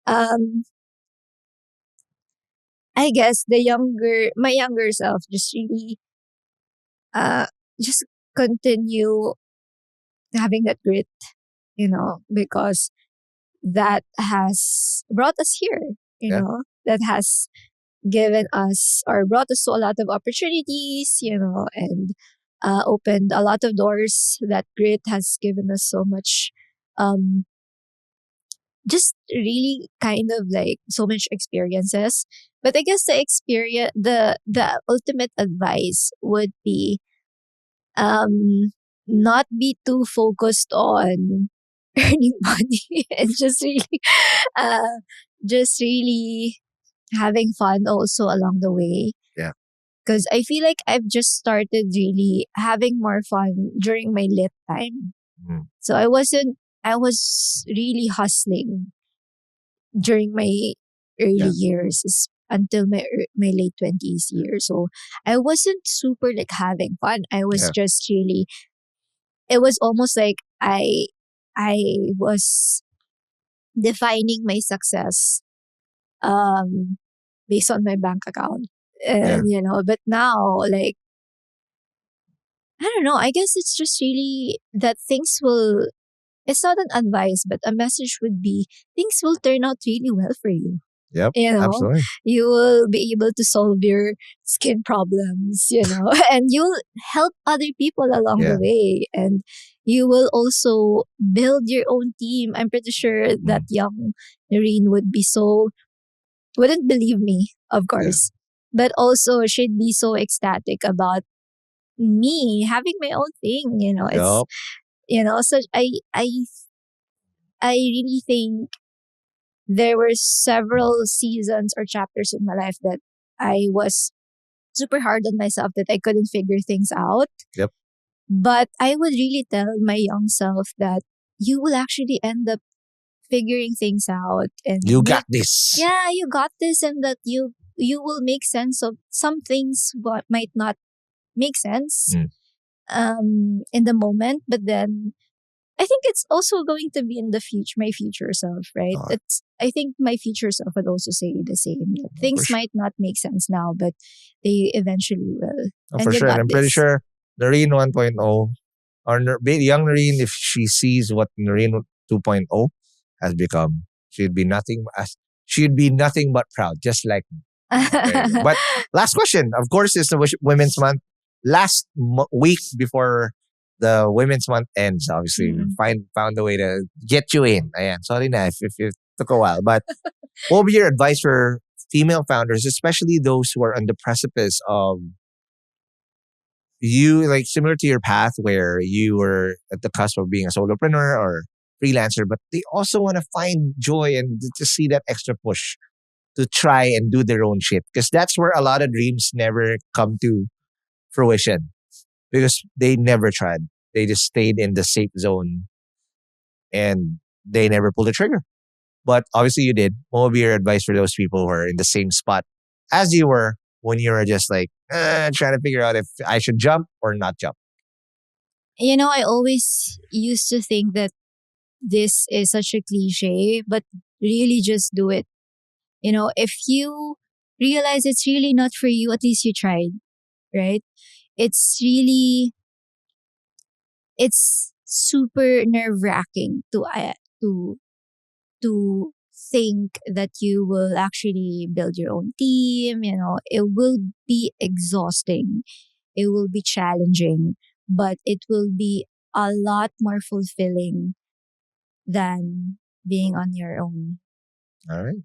Um, I guess my younger self, just really uh just continue having that grit, because that has brought us here, Yeah. that has given us or brought us to a lot of opportunities, and opened a lot of doors. That grit has given us so much, um, just really kind of like so much experiences. But I guess the ultimate advice would be, um, not be too focused on earning money, and uh, just really having fun also along the way. Yeah. Because I feel like I've just started really having more fun during my lit time. So I was really hustling during my early Yeah. years. until my late 20s year. So I wasn't super like having fun. I was Yeah. just really, it was almost like I was defining my success um based on my bank account. Yeah. And but now, like, I don't know, I guess it's just really that things will, it's not an advice, but a message would be things will turn out really well for you. Yep. You know, Absolutely. you will be able to solve your skin problems, and you'll help other people along Yeah. the way. And you will also build your own team. I'm pretty sure that Mm. young Noreen wouldn't believe me, of Yeah. course, but also she'd be so ecstatic about me having my own thing. It's, Yup. so I really think there were several seasons or chapters in my life that I was super hard on myself, that I couldn't figure things out. Yep. But I would really tell my young self that you will actually end up figuring things out, and You got this. yeah, you got this, and that you will make sense of some things what might not make sense Mm. in the moment, but then I think it's also going to be in the future, my future self, right? Oh, It's, I think my future self would also say the same. That for things sure. might not make sense now, but they eventually will. Oh, And for you sure. And got I'm pretty this. sure Noreen 1.0 or young Noreen, if she sees what Noreen 2.0 has become, she'd be nothing but proud, just like me. There you go. But last question, of course, is the Women's Month. Last week before the Women's Month ends, obviously, we found a way to get you in. Ayan, sorry na if it took a while. But what would be your advice for female founders, especially those who are on the precipice of you, like similar to your path where you were at the cusp of being a solopreneur or freelancer, but they also want to find joy and to see that extra push to try and do their own shit. Because that's where a lot of dreams never come to fruition because they never tried. They just stayed in the safe zone and they never pulled the trigger. But obviously you did. What would be your advice for those people who are in the same spot as you were when you were just like trying to figure out if I should jump or not jump? I always used to think that this is such a cliche, but really just do it. If you realize it's really not for you, at least you tried, right? It's really, it's super nerve wracking to to think that you will actually build your own team. It will be exhausting, it will be challenging, but it will be a lot more fulfilling than being on your own. All right.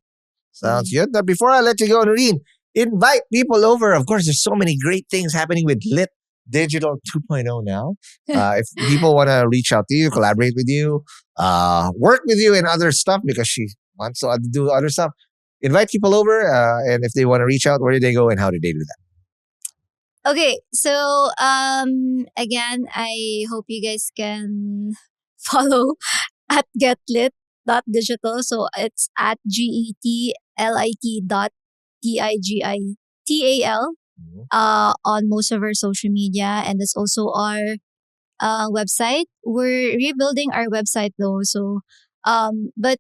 Sounds good. Now, before I let you go, Noreen, invite people over. Of course, there's so many great things happening with Lit Digital 2.0 now. If people want to reach out to you, collaborate with you, work with you and other stuff because she wants to do other stuff, invite people over. And if they want to reach out, where do they go and how do they do that? Okay, so again, I hope you guys can follow at getlit.digital. So it's at GETLIT.DIGITAL on most of our social media, and that's also our website. We're rebuilding our website though, so but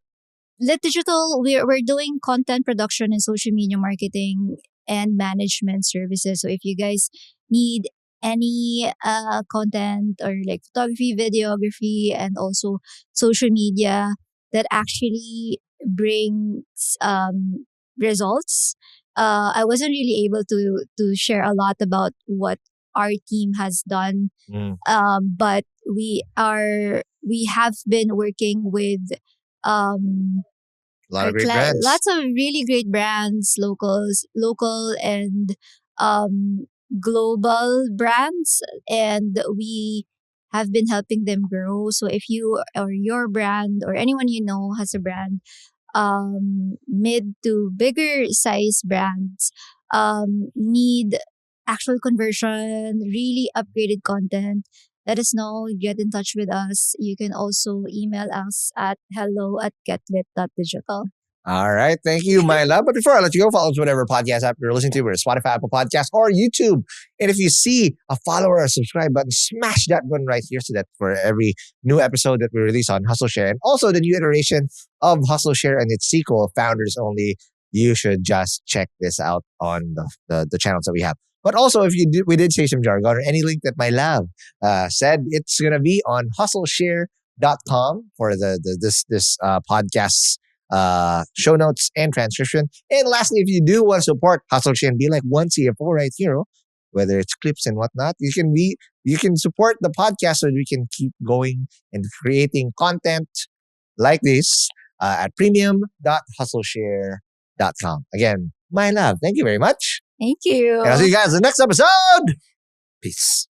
Lit Digital, we're doing content production and social media marketing and management services. So if you guys need any content or like photography, videography, and also social media that actually brings results, I wasn't really able to share a lot about what our team has done, but we have been working with A lot of great brands. lots of really great brands, local and global brands, and we have been helping them grow. So if you or your brand or anyone you know has a brand, mid to bigger size brands, need actual conversion, really upgraded content, let us know. Get in touch with us. You can also email us at hello@getlit.digital. All right. Thank you, my love. But before I let you go, follow us whatever podcast app you're listening to. We're Spotify, Apple Podcasts, or YouTube. And if you see a follow or a subscribe button, smash that button right here so that for every new episode that we release on Hustleshare and also the new iteration of Hustleshare and its sequel, Founders Only, you should just check this out on the channels that we have. But also, if we did say some jargon or any link that my love said, it's going to be on hustleshare.com for this podcast's show notes and transcription. And lastly, if you do want to support Hustleshare and be like one CFO right here, whether it's clips and whatnot, you can support the podcast so that we can keep going and creating content like this at premium.hustleshare.com. Again, my love, thank you very much. Thank you. And I'll see you guys in the next episode. Peace.